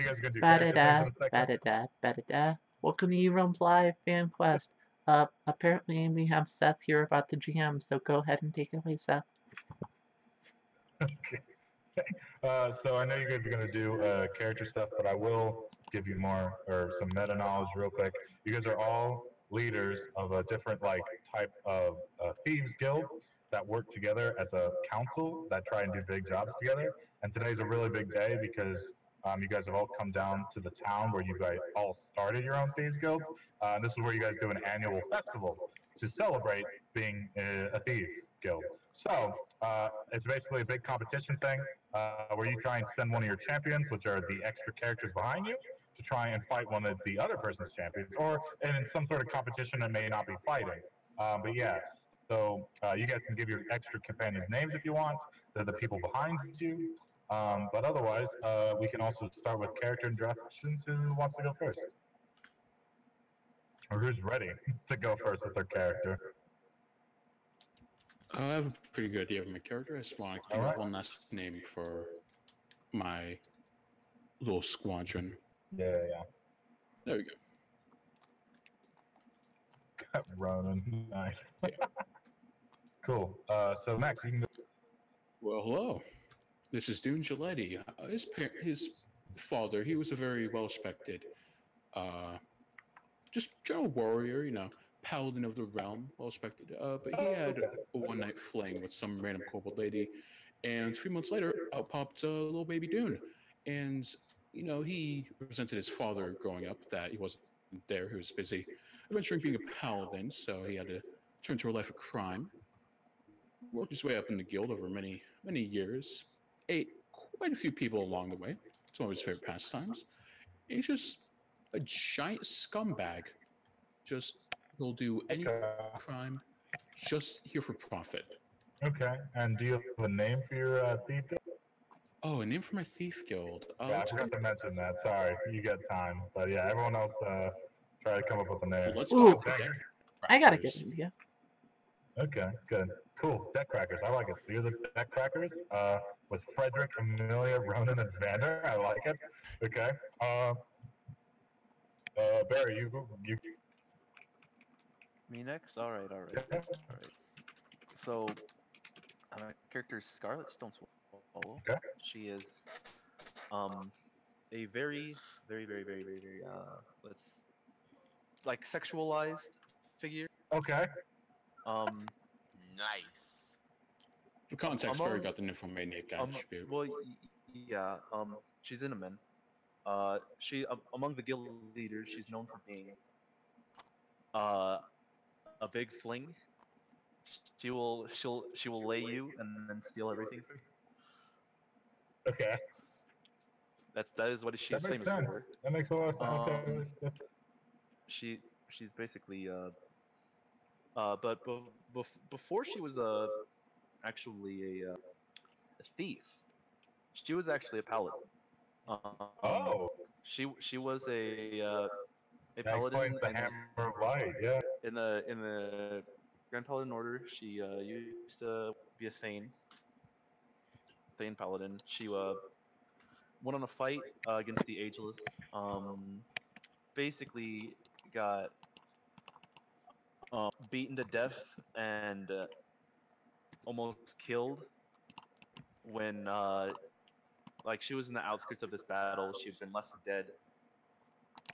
you guys are gonna do character names Ba-da-da, in a second. ba-da-da, ba-da-da. Welcome to Urealms Live Fan Quest. Apparently we have Seth here about the GM, so go ahead and take it away, Seth. Okay. So I know you guys are gonna do character stuff, but I will give you more or some meta knowledge real quick. You guys are all leaders of a different type of thieves guild that work together as a council that try and do big jobs together. And today's a really big day because you guys have all come down to the town where you guys all started your own thieves guilds. And this is where you guys do an annual festival to celebrate being a thief guild. So it's basically a big competition thing where you try and send one of your champions, which are the extra characters behind you, to try and fight one of the other person's champions, or and in some sort of competition that may not be fighting. But yes, so you guys can give your extra companions names if you want. They're the people behind you. But otherwise, we can also start with character introductions. Who wants to go first? Or who's ready to go first with their character? I have a pretty good idea of my character. I just want to think of one last name for my little squadron. Yeah. There we go. Got Ronan. Nice. Cool. So Max, you can go. Well, hello. This is Dune Giletti. His father, he was a very well-respected, just general warrior, paladin of the realm, well-respected. But he had a one-night fling with some random corporate lady, and 3 months later, out popped little baby Dune. And, he resented his father growing up, that he wasn't there, he was busy adventuring being a paladin, so he had to turn to a life of crime. Worked his way up in the guild over many, many years, ate quite a few people along the way. It's one of his favorite pastimes. He's just a giant scumbag. Just he'll do any crime, just here for profit. Okay. And do you have a name for your thief guild? Oh, a name for my thief guild. Yeah, I forgot to mention that. Sorry, you got time. But yeah, everyone else try to come up with a name. Let's Ooh, go. I got a good idea. Okay, good. Cool. Deck Crackers. I like it. So you're the Deck Crackers with Frederick, Amelia, Ronan, and Vander. I like it. Okay. Barry, you. Me next? Alright. Yeah. So, my character is Scarlet Stoneswallow. Okay. She is a very, very, very, very, very, very, sexualized figure. Okay. Nice. In context, Barry got the nymphomaniac attribute. Well, yeah. She's in a men. She among the guild leaders, she's known for being a big fling. She will lay you and then steal everything from you. Okay. That is what she's famous for. That makes a lot of sense. Okay. She's basically but before she was actually a thief. She was actually a paladin. She was a paladin. Explains the Hammer of Light. Yeah. In the Grand Paladin Order, she used to be a Thane paladin. She went on a fight against the Ageless. Basically got beaten to death and almost killed when she was in the outskirts of this battle. She had been left for dead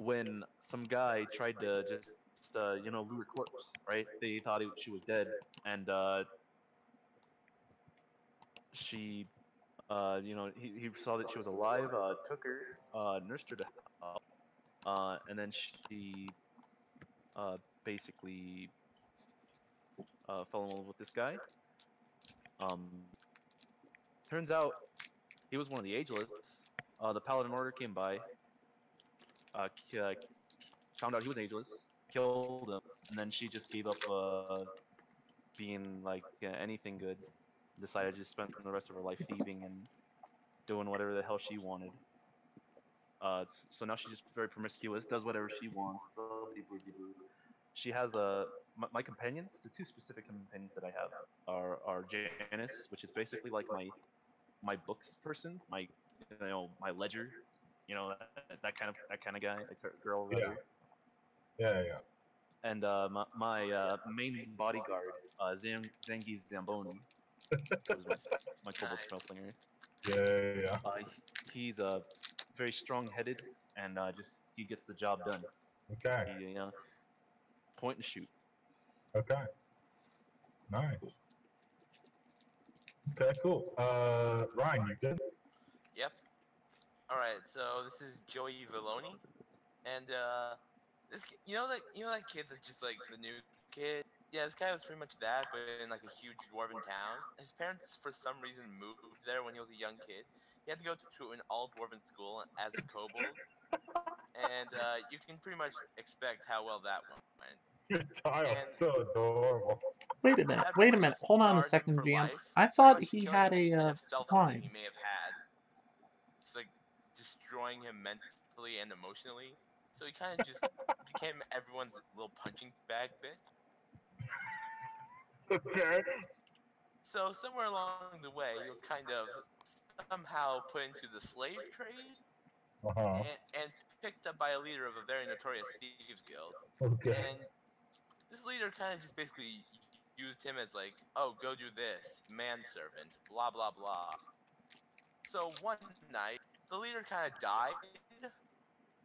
when some guy tried to just loot her corpse. Right? They thought she was dead, and she he saw that she was alive, took her, nursed her to health, and then she basically fell in love with this guy. Turns out he was one of the Ageless. The Paladin Order came by, found out he was Ageless, killed him, and then she just gave up being anything good. Decided to just spend the rest of her life thieving and doing whatever the hell she wanted. So now she's just very promiscuous, does whatever she wants. She has my companions. The two specific companions that I have are Janice, which is basically like my books person, my ledger. you know, that kind of guy, girl Yeah. rather. Yeah. And my main bodyguard, Zangi Zamboni, was my kobold spellslinger. Yeah. He's very strong-headed and just he gets the job done. Okay. He point and shoot. Okay. Nice. Okay. Cool. Ryan, you good? Yep. All right. So this is Joey Valloni, and you know that kid that's just like the new kid. Yeah, this guy was pretty much that, but in like a huge dwarven town. His parents, for some reason, moved there when he was a young kid. He had to go to an all dwarven school as a kobold, and you can pretty much expect how well that went. Your tile's And so adorable. Wait a minute. that Wait pretty a much minute. Hold on a scarred him second, for GM. life, I pretty thought much he killing had any kind a of self-esteem swine. he may have had, just like destroying him mentally and emotionally. So he kind of just became everyone's little punching bag bitch. Okay. So somewhere along the way, he was kind of somehow put into the slave trade Uh-huh. and picked up by a leader of a very notorious thieves guild. Okay. And this leader kind of just basically used him as like, oh, go do this, manservant, blah blah blah. So one night, the leader kind of died,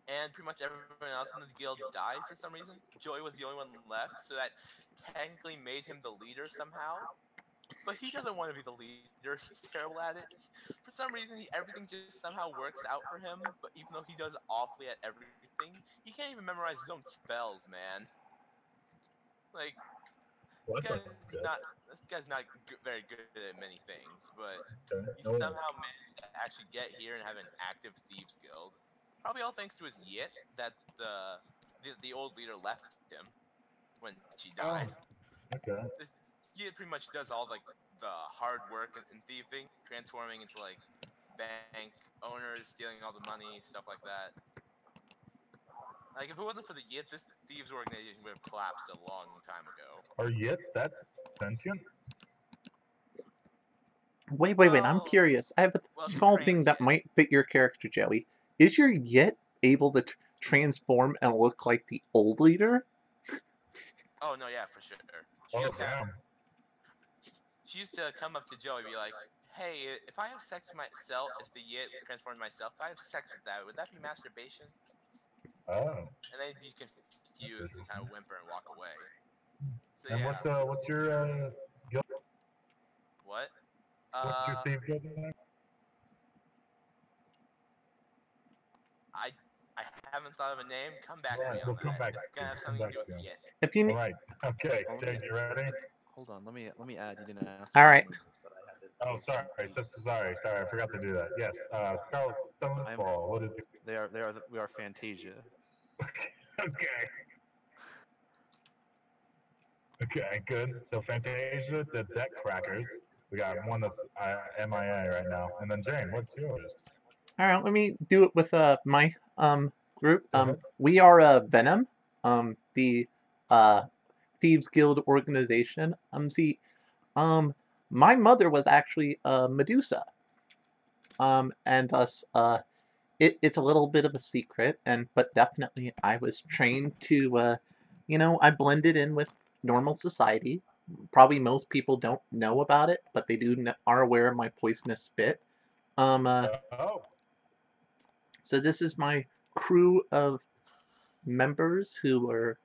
and pretty much everyone else in this guild died for some reason. Joy was the only one left, so that technically made him the leader somehow. But he doesn't want to be the leader. He's terrible at it. For some reason, everything just somehow works out for him. But even though he does awfully at everything, he can't even memorize his own spells, man. Like Well, this that's guy's good. not very good at many things, but Okay. he No. somehow managed to actually get here and have an active thieves guild. Probably all thanks to his yit that the old leader left him when she died. Okay. This yit pretty much does all like the hard work in thieving, transforming into like bank owners, stealing all the money, stuff like that. Like if it wasn't for the yit, this thieves organization would have collapsed a long time ago. Are Yits that sentient? Wait. I'm Well, curious. I have a well, small trained thing that yet. might fit your character, Joey. Is your Yit able to transform and look like the old leader? Oh no, yeah, for sure. Oh, damn. She used to come up to Joey and be like, "Hey, if I have sex with myself, if the yit transformed myself, if I have sex with that, would that be masturbation?" Oh. And then be confused and kind of whimper and walk away. So And yeah. what's your guild? What? What's your thief guild name? I haven't thought of a name. Come back to Alright, me on we'll that. come back It's to gonna you. have Come something to back do with to you. yit. If you All need, right. Okay. Hold Jake, you ready? Hold on, let me add. You didn't ask. All my right. names, but I had to Oh, do some sorry. Sorry. I forgot to do that. Yes. Scarlet I'm. Stonefall. What is it? We are Fantasia. Okay. Okay. Good. So Fantasia, the Deck Crackers. We got one that's MIA right now, and then Jane. What's yours? all right. Let me do it with my group. Go ahead. We are Venom. The Thieves Guild organization. See, my mother was actually Medusa. And thus it's a little bit of a secret, but definitely I was trained to I blended in with normal society. Probably most people don't know about it, but they are aware of my poisonous spit. Uh, Oh. so this is my crew of members who are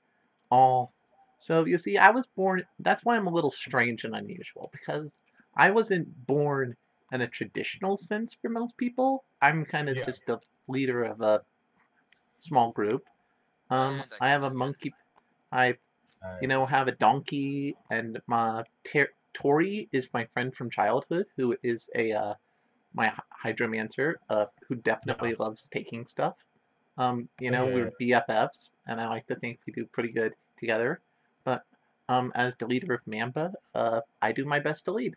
all. So you see, I was born. That's why I'm a little strange and unusual, because I wasn't born in a traditional sense for most people. I'm kind of Yeah. just the leader of a small group. And I I have can a see it. monkey. I have a donkey, and my Tori is my friend from childhood, who is a my hydromancer, who definitely loves taking stuff. We're BFFs, and I like to think we do pretty good together. But as the leader of Mamba, I do my best to lead.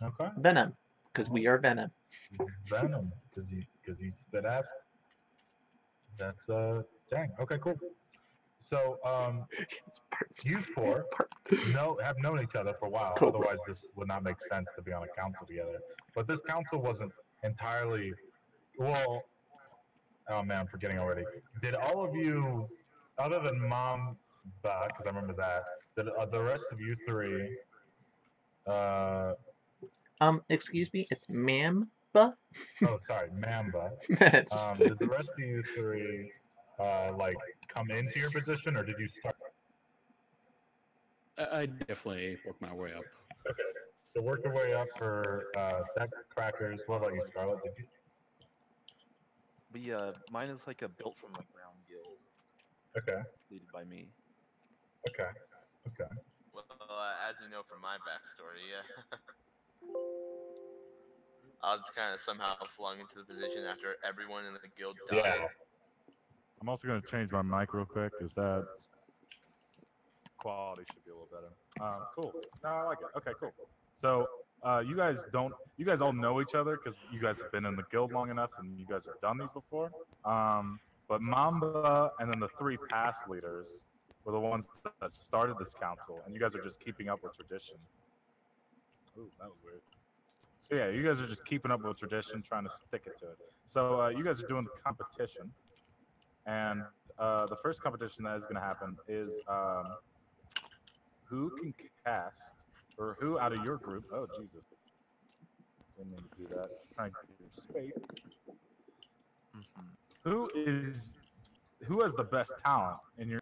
Okay. Venom, because we are Venom. Venom, because you spit acid. That's dang. Okay, cool. So you four have known each other for a while. Cobra. Otherwise, this would not make sense to be on a council together. But this council wasn't entirely well. Oh man, I'm forgetting already. Did all of you, other than Mom, because I remember that, did the rest of you three? Uh, Excuse me, it's Mamba? oh, sorry, Mamba. Did the rest of you three like come into your position, or did you start? I definitely work my way up. Okay, so work your way up for Deck Crackers. What about you, Scarlet? Did you? Mine is like a built from the ground guild, Okay, leaded by me. okay, okay. Well, as you know from my backstory, I was kind of somehow flung into the position after everyone in the guild died. Yeah. I'm also going to change my mic real quick. Is that quality should be a little better? Cool. No, I like it. Okay, cool. So you guys all know each other because you guys have been in the guild long enough and you guys have done these before. But Mamba and then the three past leaders were the ones that started this council, and you guys are just keeping up with tradition. Ooh, that was weird. So yeah, you guys are just keeping up with tradition, trying to stick it to it. So you guys are doing the competition, and the first competition that is going to happen is who can cast, or who out of your group? Oh Jesus, didn't mean to do that. Just trying to give space. Who has the best talent in your?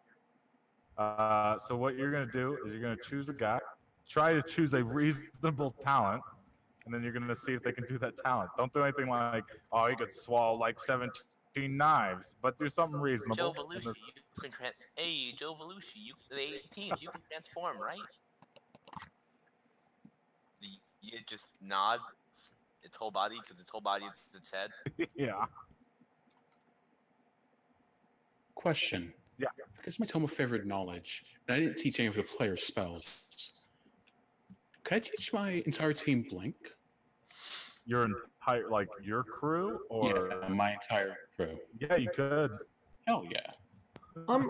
So what you're going to do is you're going to choose a guy, try to choose a reasonable talent, and then you're going to see if they can do that talent. Don't do anything like, oh, he could swallow like 17 knives, but do something reasonable. Joe Belushi, you can Joe Belushi, the 18th, you can transform, right? It just nods its whole body because its whole body is its head. Yeah. Question. Yeah. Because my tome of favorite knowledge, and I didn't teach any of the players' spells. Could I teach my entire team Blink? Your entire, like your crew, or Yeah, my entire crew. Yeah, you could. Hell yeah.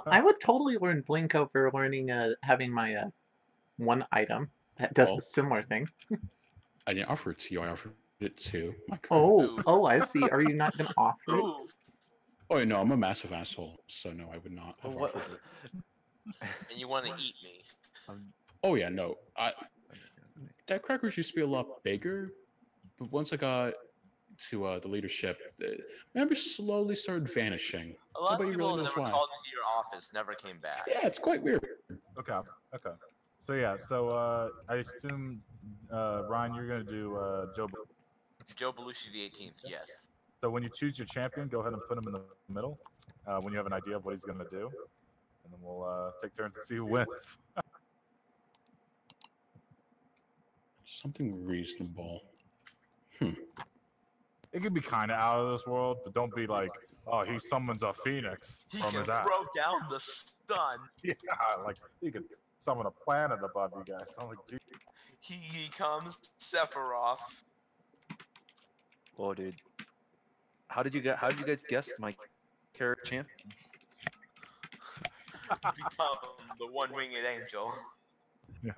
I would totally learn Blink over learning having my one item that does Well, a similar thing. I didn't offer it to you. I offered it to my crew. Oh, I see. Are you not going to offer it? Ooh. Oh, no, I'm a massive asshole, so no, I would not have What? offered it. And you want to eat me. Oh yeah, no. That crackers used to be a lot bigger, but once I got to the leadership, the members slowly started vanishing. A lot Nobody of people really that knows were why. called into your office never came back. Yeah, it's quite weird. Okay. Okay. So yeah. So I assume Ryan, you're gonna do Joe. Joe Belushi, the 18th, yes. So when you choose your champion, go ahead and put him in the middle. When you have an idea of what he's gonna do, and then we'll take turns to see who wins. Something reasonable. It could be kind of out of this world, but don't be like, oh, he summons a phoenix He from can his ass. throw down the sun. Yeah, like you could summon a planet above you guys. I'm like, geez. He becomes Sephiroth. Whoa, dude. How did you guys guess my character champion? Become the one-winged angel. Yeah.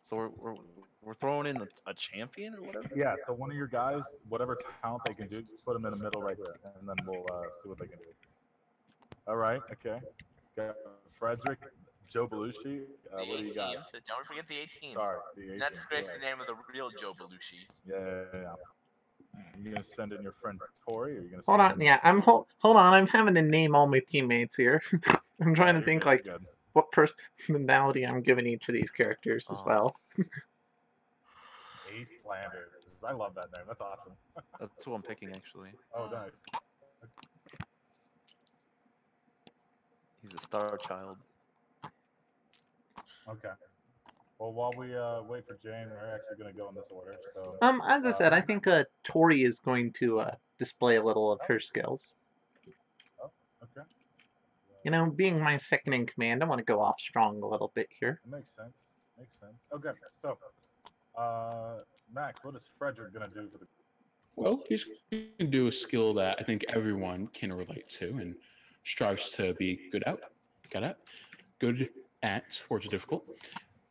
So we're throwing in a champion or whatever. Yeah. So one of your guys, whatever talent they can do, just put them in the middle right here, and then we'll see what they can do. All right. Okay. Got Frederick, Joe Belushi. What do you got? 18th. Don't forget the 18th. Sorry, the 18th. And that's basically right. the name of the real Joe Belushi. Yeah. You gonna send in your friend Tori, or you gonna? Hold on. Yeah, hold on. I'm having to name all my teammates here. I'm trying to think good, like good. what personality I'm giving each of these characters as well. Ace Landers. I love that name. That's awesome. That's who I'm picking actually. Oh, nice. He's a star child. Okay. Well, while we wait for Jane, we're actually gonna go in this order. So. As I said, I think Tori is going to display a little of her skills. Oh, okay. You know, being my second in command, I want to go off strong a little bit here. That makes sense. Makes sense. Okay. So, Max, what is Frederick gonna do for the? Well, he's going to do a skill that I think everyone can relate to and strives to be good at, words are difficult.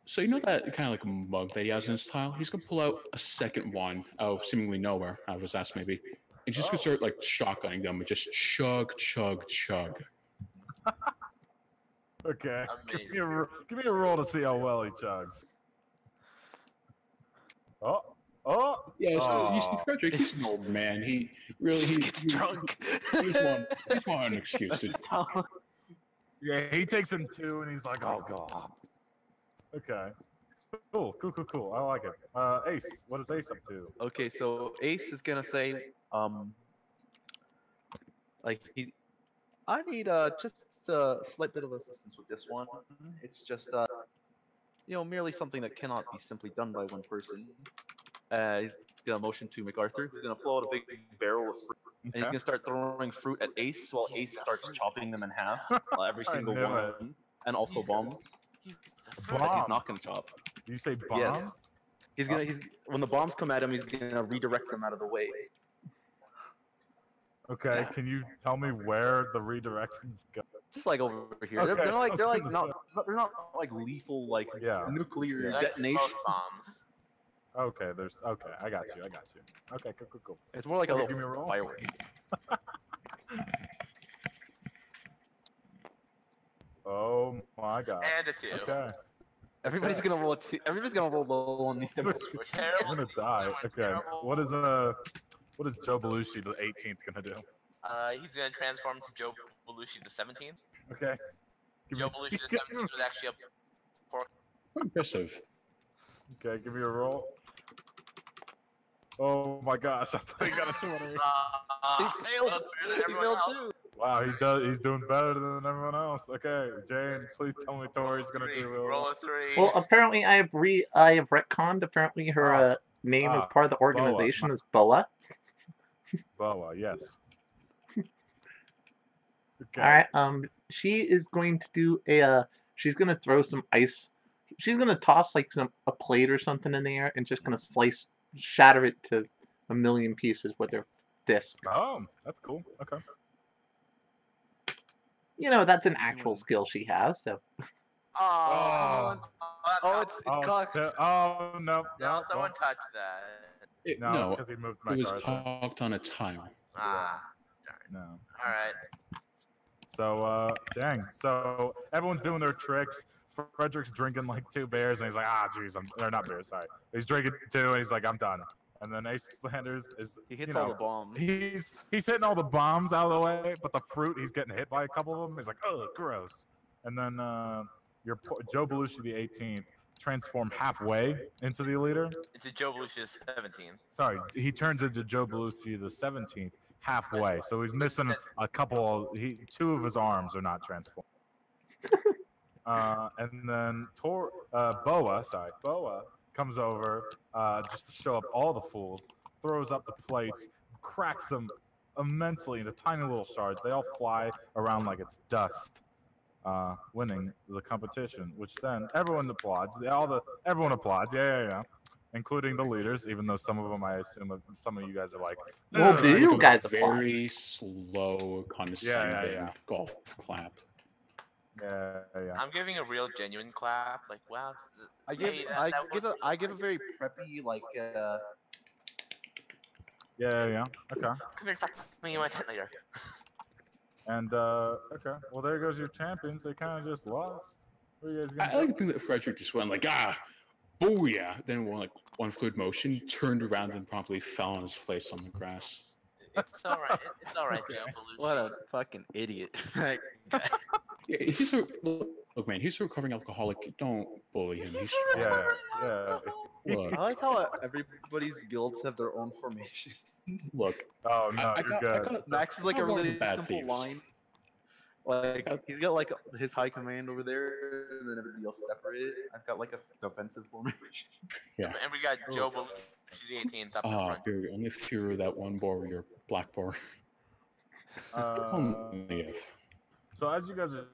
So you know that kind of like mug that he has in his tile? He's gonna pull out a second one out of seemingly nowhere, out of his ass maybe. And just gonna start like shotgunning them and just chug, chug, chug. Okay. Amazing. Give me a roll to see how well he chugs. Oh. Yeah, so you see, Aw. Frederick, he's an old man. He really He gets drunk. He's one an excuse to. Yeah, he takes him 2 and he's like, oh god. Okay. Cool. I like it. Ace, what is Ace up to? Okay, so Ace is gonna say, like I need just a slight bit of assistance with this one. It's just merely something that cannot be simply done by one person. He's gonna motion to MacArthur, who's gonna pull out a big barrel of fruit, and he's gonna start throwing fruit at Ace while Ace starts chopping them in half, every single knew one it. of them, and also bombs He's that he's not gonna chop. Do you say bombs? Yes. He's when the bombs come at him, he's gonna redirect them out of the way. Okay, can you tell me where the redirections go? Just like over here. Okay, They're like I was gonna they're not like lethal like Yeah. nuclear like detonation. smoke bombs. Okay, I got you. Okay, cool. It's more like a Okay, little give me a roll. firework. Oh my god. And a 2. Okay, Everybody's gonna roll everybody's gonna roll low on these demos. We're I'm terrible. gonna die. We're Okay, terrible. what is Joe Belushi the 18th gonna do? He's gonna transform to Joe Belushi the 17th. Okay. Give Joe me- Belushi the 17th was actually a pork. Impressive. Okay, give me a roll. Oh my gosh, I thought he got a 2 on it. He failed. Better than He everyone failed else. too. Wow, he's doing better than everyone else. Okay, Jane, please tell me Tori's gonna do Roll a 3. Well, apparently I have retconned. Apparently her name as part of the organization is Boa. Boa, yes. Okay. All right. She is going to do she's gonna throw some ice. She's gonna toss like a plate or something in the air and just gonna shatter it to a million pieces with her disc. Oh, that's cool. Okay. You know, that's an actual skill she has. So Oh, It's cocked. Oh no. no, someone touched that. No, because he moved my it was car. talked on a tile. Ah, No. all right. So, dang. So everyone's doing their tricks. Frederick's drinking like 2 beers, and he's like, jeez, they're not beers, sorry. He's drinking 2, and he's like, I'm done. And then Ace Landers is, He hits all the bombs. He's hitting all the bombs out of the way, but the fruit, he's getting hit by a couple of them. He's like, oh, gross. And then Joe Belushi the 18th transformed halfway into the leader. It's a Joe Belushi the 17th. Sorry, he turns into Joe Belushi the 17th halfway. So he's missing a couple. 2 of his arms are not transformed. And then Boa comes over just to show up all the fools, throws up the plates, cracks them immensely into tiny little shards. They all fly around like it's dust, winning the competition, which then everyone applauds. Everyone applauds, yeah. Including the leaders, even though some of them, I assume, some of you guys are like, well, do you guys applaud? Very slow, condescending golf clap. Yeah. I'm giving a real genuine clap. Like, wow. I give a very preppy like Yeah. Okay. Come here, fuck me in my tent later. And okay. Well, there goes your champions. They kind of just lost. What are you guys gonna I like to think that Frederick just went like, oh yeah. Then one fluid motion, turned around and promptly fell on his face on the grass. It's alright. It's alright, Joe Belushi. what a fucking idiot. Yeah, look, man, he's a recovering alcoholic. Don't bully him. He's Yeah. look. I like how everybody's guilds have their own formation. Look, Oh no, I you're got, good. Max is like a got one of the really bad simple thieves. line. Like he's got like his high command over there, and then everybody else separate. I've got like a defensive formation. Yeah. And we got Joe Belushi the 18th up in Ah, front. only if you're that one warrior, black bar. Only if. So as you guys are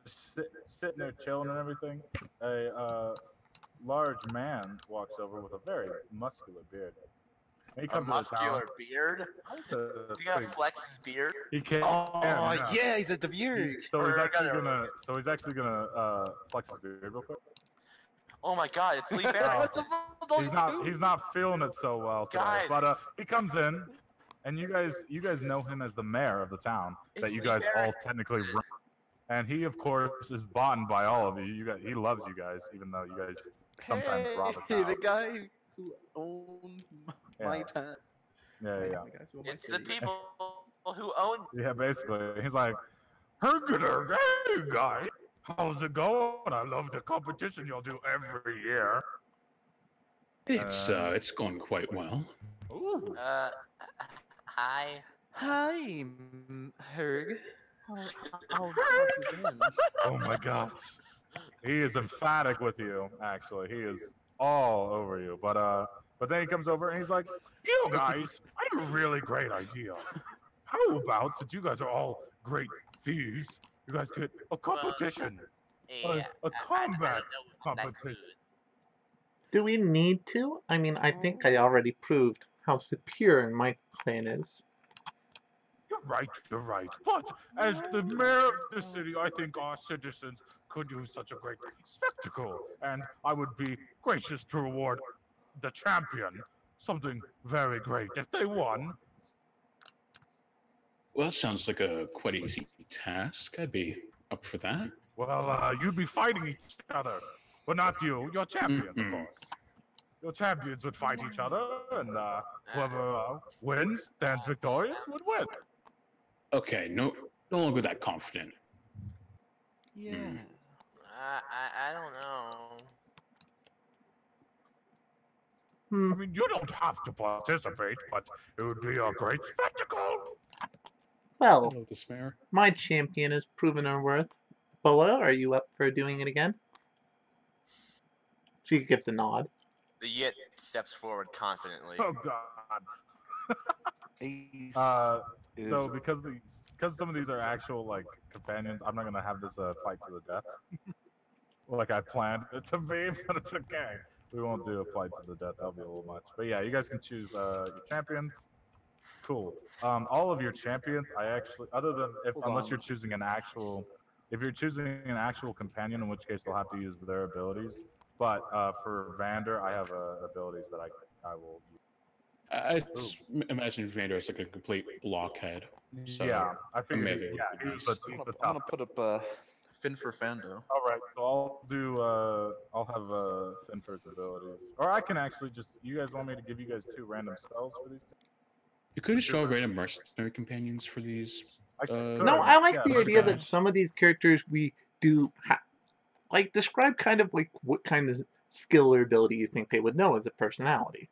sitting there chilling and everything, a large man walks over with a very muscular beard. And he A comes to the muscular town. beard? to- You gotta flex his beard? He can't. Oh yeah, he's a DeVere. So he's Or actually gotta- gonna. So he's actually gonna flex his beard real quick. Oh my God, it's Lee Oh, Barrett. he's not feeling it so well today. Guys. But he comes in, and you guys know him as the mayor of the town that It's you Lee guys all Barrett. technically run. And he, of course, is bought by all of you. He loves you guys, even though you guys sometimes rob his Hey, house. the guy who owns my Yeah. town. Yeah. It's the people who own. Yeah, basically. He's like, hey guys, how's it going? I love the competition y'all do every year. It's going quite well. Ooh. Hi. Hi, Herg. How have you been? Oh my gosh. He is emphatic with you, actually. He is all over you. But then he comes over and he's like, you guys, I have a really great idea. How about, since you guys are all great thieves, you guys get a competition? A combat competition. Do we need to? I mean, I think I already proved how superior my clan is. You're right. But as the mayor of the city, I think our citizens could use such a great spectacle. And I would be gracious to reward the champion something very great if they won. Well, that sounds like a quite easy task. I'd be up for that. Well, you'd be fighting each other. But not you, your champions, of course. Your champions would fight each other, and whoever wins, stands victorious, would win. Okay, no longer that confident. Yeah. I don't know. I mean, you don't have to participate, but it would be a great spectacle. Well, Hello, Despair. my champion has proven her worth. Boa, are you up for doing it again? She gives a nod. The Yit steps forward confidently. Oh God. Ace So because some of these are actual like companions, I'm not gonna have this fight to the death. Like I planned it to be, but it's okay. We won't do a fight to the death. That'll be a little much. But yeah, you guys can choose your champions. Cool. All of your champions, I actually, other than unless you're choosing an actual, if you're choosing an actual companion, in which case they'll have to use their abilities. But for Vander, I have abilities that I will use. I just imagine Vander as like a complete blockhead. So Yeah, I figured. maybe Yeah, he's the I'm top. gonna put up Fin for Fando. All right, so I'll have Finfur's abilities, or I can actually just. You guys want me to give you guys 2 random spells for these two? you could just draw random mercenary companions for these. I could. No, I like Yeah, the that'd be idea nice. that some of these characters we do like describe kind of like what kind of skill or ability you think they would know as a personality.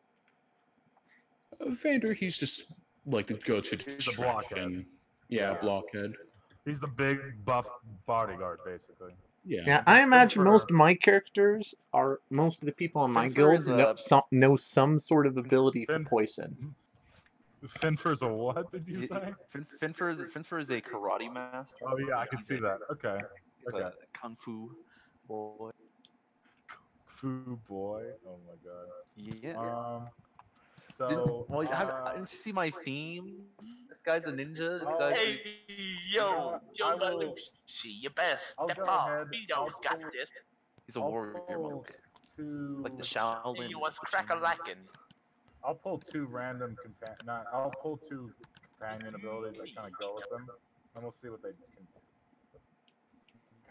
Vander, he's just like the go-to He's a blockhead. distraction. Yeah, blockhead. He's the big buff bodyguard, basically. Yeah. Yeah, I imagine Finfur- most of my characters are most of the people in my Finfur guild is know some sort of ability for Fin- poison. Finfur's a what? Did you say? Finfur is a karate master. Oh yeah, I can see that. Okay. He's a kung fu boy. Foo boy. Oh my god. Yeah. So. Didn't you see my theme? This guy's a ninja. This Oh, guy's Hey, yo, I will- Belushi, you better I'll step go up. ahead. Vito's I'll got pull- this. he's a I'll warrior pull monk, 2. like the Shaolin. He was crack-a-lackin'. I'll pull 2 random companion. I'll pull 2 companion abilities that kind of go with them, and we'll see what they can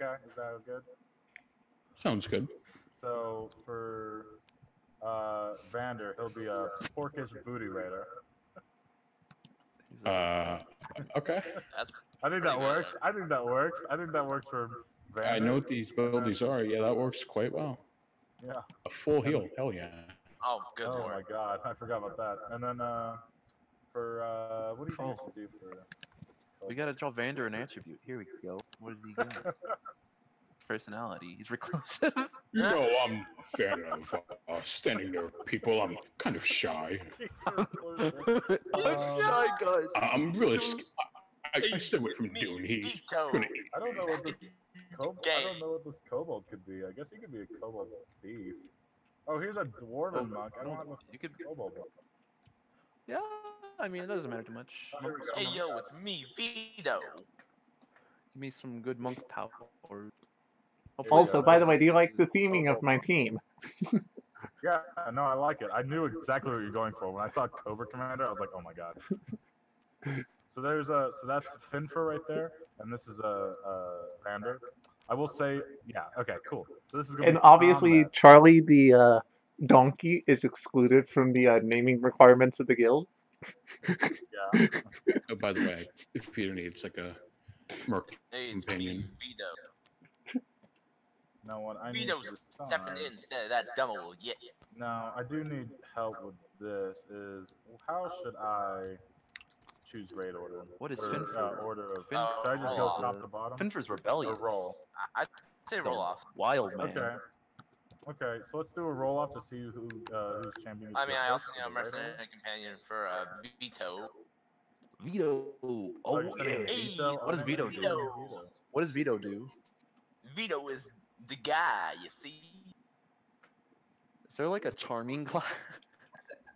do. Okay, is that good? Sounds good. So for Vander, he'll be a porkish booty raider. He's a- Okay. That's I think that works. I think that works for Vander. I know what these abilities are. Yeah, that works quite well. Yeah. A full heal. Hell yeah. oh, good Oh lord. my god, I forgot about that. And then for what do you guys do for? we gotta draw Vander an attribute. Here we go. What does he got? His personality. He's reclusive. You know, I'm a fan of standing there, people. I'm kind of shy. I'm shy, guys. I'm really. I stay away from Dune. He's Vito. gonna. I don't know what this I don't Game. know what this kobold could be. I guess he could be a kobold thief. Oh, here's a dwarven monk. I don't have a You could. kobold monk. Yeah. I mean, it doesn't matter too much. Monks- Hey, yo, it's me, Vito. Give me some good monk power. Also, Yeah, by the way, do you like the theming of my team? Yeah, no, I like it. I knew exactly what you're going for. When I saw Cobra Commander, I was like, oh my god. So that's Finfer right there, and this is Vander. I will say, yeah, okay, cool. So this is gonna And be obviously, combat. Charlie the donkey is excluded from the naming requirements of the guild. Yeah. Oh, by the way, if you needs like a merc Hey, it's companion. Vito. Now what I need Vito's to stepping decide. in instead of that dumbo will get you. Now I do need help with this. Is how should I choose raid order? What is Or, Finfer? order of. Finfer Should I just roll go off. top to bottom? Finfer's Or rebellious. roll? I'd say roll off. Wild man. Okay. Okay, so let's do a roll off to see who's champion. I mean, I also need a for the raid mercenary order. companion for Vito. Veto. Oh, Oh you're sending yeah. me Vito? What does Okay, Veto send do? me Vito. What does Veto do? Vito is the guy, you see. Is there like a charming class?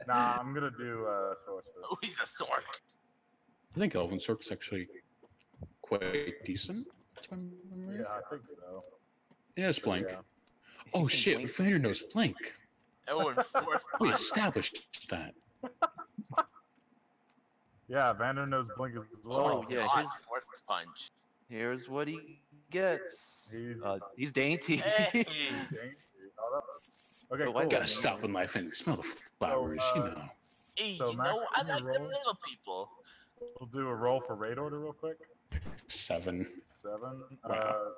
Nah, I'm gonna do sorcerer. Oh, he's a sork. I think Elven Circ's actually quite decent. if I'm right. Yeah, I think so. Yeah, it's Blink. Yeah. Oh can shit, blink. Vander knows Blink. Oh, and fourth We punch. established that. Yeah, Vander knows Blink as well. Oh, yeah, God, his- fourth punch. Here's what he gets. He's- He's dainty. Hey. Okay, But why cool. Gotta stop in life and smell the flowers, you know. Hey, So, you Max, know, I can you like the roll? little people. We'll do a roll for raid order real quick. 7. 7. Wow.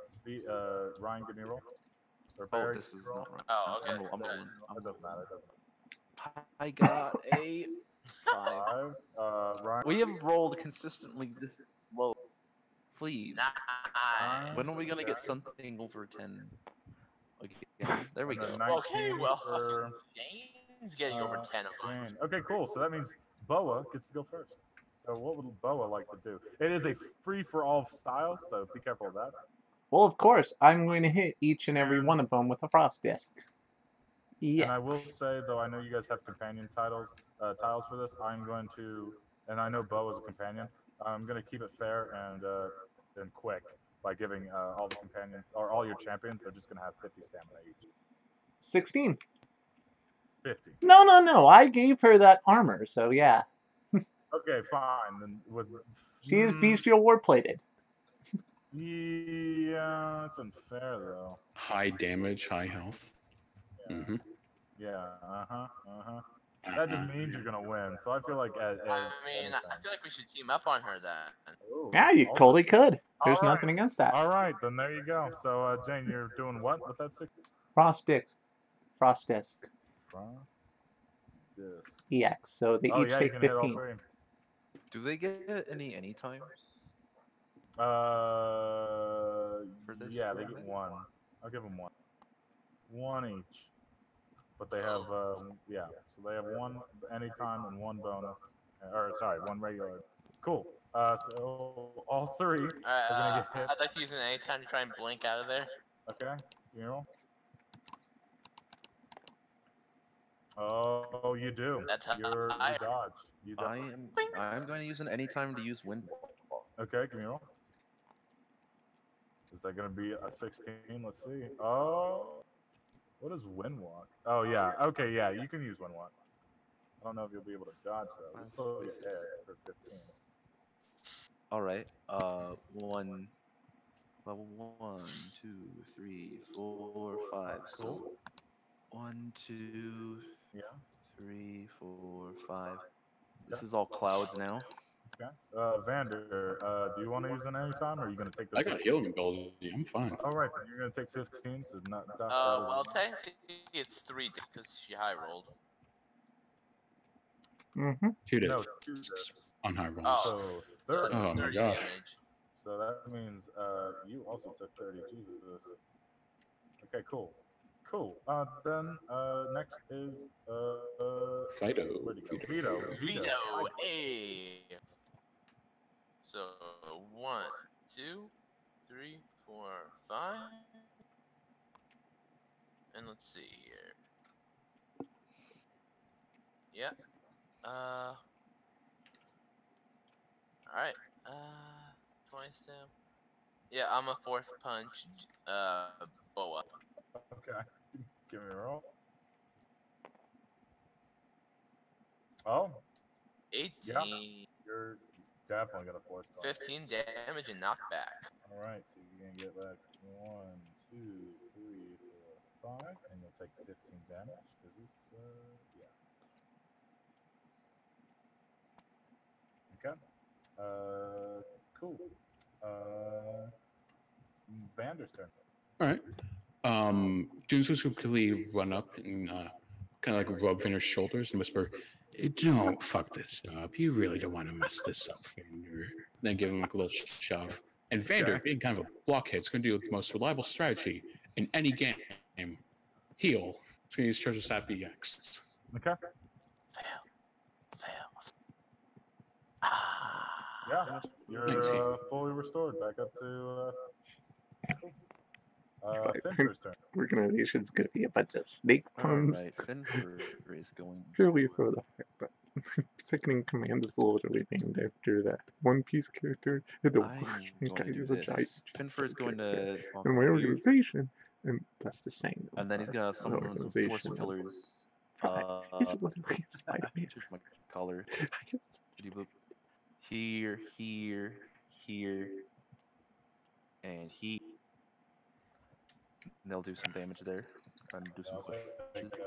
Ryan, give me a roll. Or Oh, Barry, this is roll. not right. Oh, okay. I'm the one. It doesn't matter. It doesn't I got a 5. matter. 5. Ryan. We have rolled consistently this low. Please. Nice. When are we gonna get something over 10? Again. There we And then go. 19 Okay, well, for, fucking Jane's getting over 10 of them. Jane. Okay, cool. So that means Boa gets to go first. So what would Boa like to do? It is a free for all style, so be careful of that. Well, of course, I'm going to hit each and every one of them with a frost disc. And I Yes. will say, though, I know you guys have companion tiles for this. I'm going to, and I know Bo is a companion. I'm going to keep it fair and quick by giving all the companions or all your champions. They're just going to have 50 stamina each. 16. 50. No. I gave her that armor, so yeah. Okay, fine. Then with She is bestial war plated. Yeah, it's unfair though. High damage, high health. Yeah. Mm-hmm. Yeah. That just means you're gonna win. So I feel like I mean, I feel like we should team up on her then. Ooh, Yeah, you also- totally could. There's All right. nothing against that. All right, then there you go. So Jane, you're doing what with that 6? Frost disc. Frost disc. Frost disc. EX. So they Oh each yeah, you take can hit all 15. 3. Do they get any times? For this Yeah, they get tournament? 1. I'll give them 1. 1 each. But they have yeah, so they have 1 anytime and 1 bonus. Or sorry, 1 regular. Cool. So all 3 are gonna get hit. I'd like to use an anytime to try and blink out of there. Okay, you roll. Oh, you do. That's how You dodge. You dodge. I'm going to use an anytime to use wind wall. Okay, give me a roll. Is that gonna be a 16? Let's see. Oh, what is wind walk? Oh yeah. Okay, yeah. You can use wind walk. I don't know if you'll be able to dodge though. You still get hit for 15. All right. 1, 2, 3, 4, 5. So Cool. 1, 2, Yeah. 3, 4, 5. This is all clouds now. Okay. Vander, do you want to use an anytime, or are you gonna take the? I got healing ability. I'm fine. All right, then you're gonna take 15, so not. Well, technically it's 3 because she high rolled. Mm-hmm. 2 days No, it's 2 discs. on high rolls. Oh. So 30. Oh my 30 gosh. damage. So that means you also took 30. Jesus. Okay, cool. Cool. Then next is Fido. where'd he go? Vito. Vito, hey. So 1, 2, 3, 4, 5. And let's see here. Yeah. Alright. 20 stem. Yeah, I'm a 4th punch. Boa. Okay. Give me a roll. Oh, 18. Yeah. you're definitely gonna force bump. 15 damage and knockback. All right, so you're gonna get back 1, 2, 3, 4, 5, and you'll take 15 damage. Is this? Yeah. Okay. Cool. Vander's turn. All right. Dune's just quickly run up and kind of like rub Vander's shoulders and whisper, "Don't fuck this up. You really don't want to mess this up, Vander." Then give him like a little shove. And Vander, being kind of a blockhead, is going to do the most reliable strategy in any game. Heal. It's going to use Treasure Sap EX. Okay. Fail. Yeah, you're fully restored back up to. Finfer's turn. Organization's gonna be a bunch of snake puns. Alright, Finfer is going Purely for the fact that second in command is literally named after that One Piece character. And the I'm Russian going guy to do is a giant. this. Finfer is going to In my organization, and that's the same. and then he's gonna summon some force pillars. He's literally a Spider-Man. Here's my color. I am so- Here, and he. And they'll do some damage there. And do some push. Take 5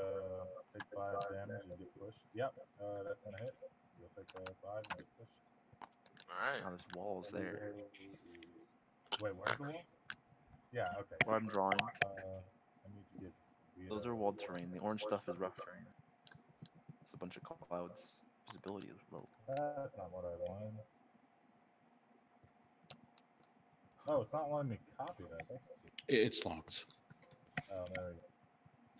damage and get pushed. Yep, that's gonna hit. You'll take 5 and get pushed. Alright. Now there's walls there. Wait, where's the wall? Yeah, okay. Where I'm drawing. I need to get. Those are walled terrain. The orange stuff is rough terrain. It's a bunch of clouds. Visibility is low. That's not what I wanted. Oh, it's not letting me copy that. That's It's locked. oh, there we go.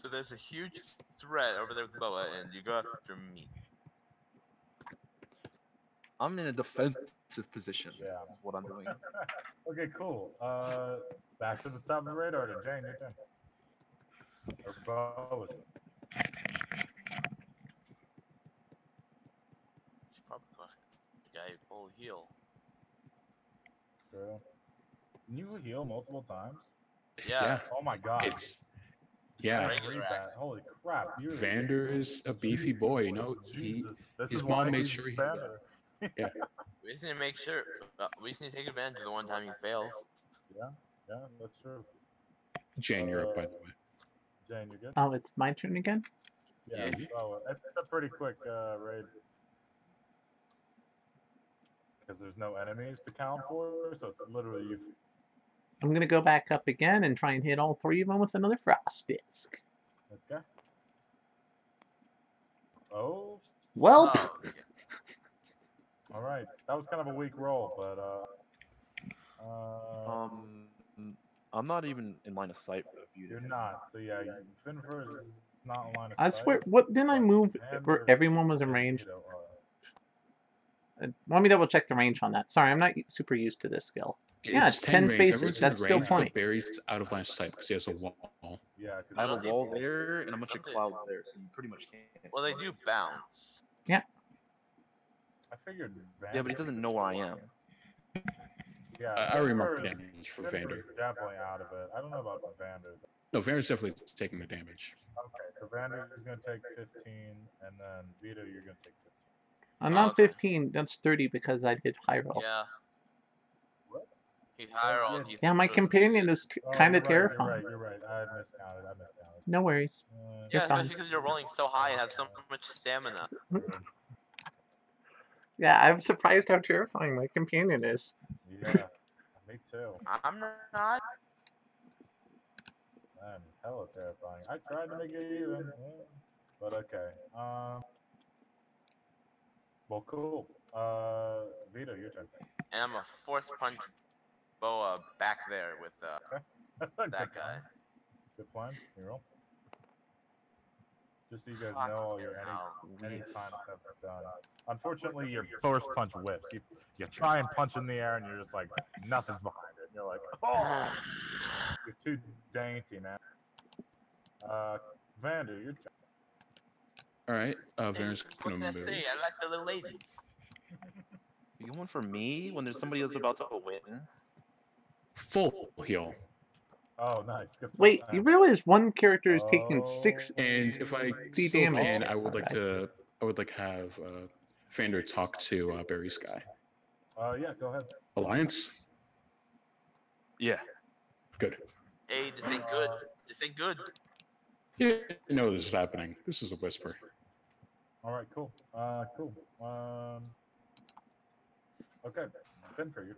So there's a huge threat over there with Boa, and you go after me. I'm in a defensive position. Yeah. That's what I'm doing. Okay, cool. Back to the top of the radar to Jane, your turn. Or Bo's. Should probably go after the guy who will heal. True. Can you heal multiple times? Yeah. Oh my god. It's yeah. Regular Read that. Holy crap. You're Vander is a beefy boy. You know, Jesus. This his is mom why made he's sure he- Vander. We just need to make sure. We just need to take advantage of the one time he fails. Yeah, that's true. Jane, you're up, by the way. Jane, you good? Oh, it's my turn again? Yeah. Oh, it's a pretty quick raid. Because there's no enemies to count for, so it's literally you. I'm gonna go back up again and try and hit all 3 of them with another frost disc. Okay. Oh. Well, Oh, okay. All right. That was kind of a weak roll, but I'm not even in line of sight of you. you're not. So yeah, Finfer is not in line of I sight. swear, what didn't I but move Vander where everyone was in and range? Vito are. Let me double check the range on that. Sorry, I'm not super used to this skill. Yeah, it's 10 range. spaces. Everyone's in That's still range, but plenty. Barry's out of line of sight because he has a wall. Yeah, I have a Some wall people- there and a bunch of some clouds people- there, so you pretty much can't. Well, they see. do bounce. I figured. Yeah, but he doesn't know where I am. Yeah, I remarked Finfer's- damage for Finfer's Vander. definitely out of it. I don't know about Vander. No, Vander's definitely taking the damage. Okay, so Vander is going to take 15, and then Vito, you're going to take 15. I'm Oh, not okay. 15. That's 30 because I did high roll. Yeah. What? He higher rolled. yeah. Yeah, my companion is Oh, kind of you're right, terrifying. You're right. I miscounted. No worries. Yeah, You're fine. especially because you're rolling so high and have so much stamina. Yeah, I'm surprised how terrifying my companion is. Yeah, me too. I'm not. Man, hella terrifying. I tried to make it even, yeah, but okay. Well, cool. Vito, your turn. And I'm a force punch Boa back there with Good that plan. guy. Good plan. You roll. Just so you guys Fuck know all your hell. any time stuff done. Unfortunately, your force punch whips. You try and punch in the air, and you're just like nothing's behind it. And you're like, oh, you're too dainty, man. Vander, your turn. All right, Vander's What gonna can I move. say? I like the little ladies. You going for me when there's somebody else about to win? Full heal. Oh, nice. Good Wait, plan. you realize one character is taking 6 And if I The still damage. can, I would like Okay. to have Vander talk to Barry Sky. Yeah, go ahead. Alliance? Yeah. Good. Hey, this ain't good. This ain't good. Yeah, you know this is happening. This is a whisper. All right, cool. Cool. Okay, Finn for you.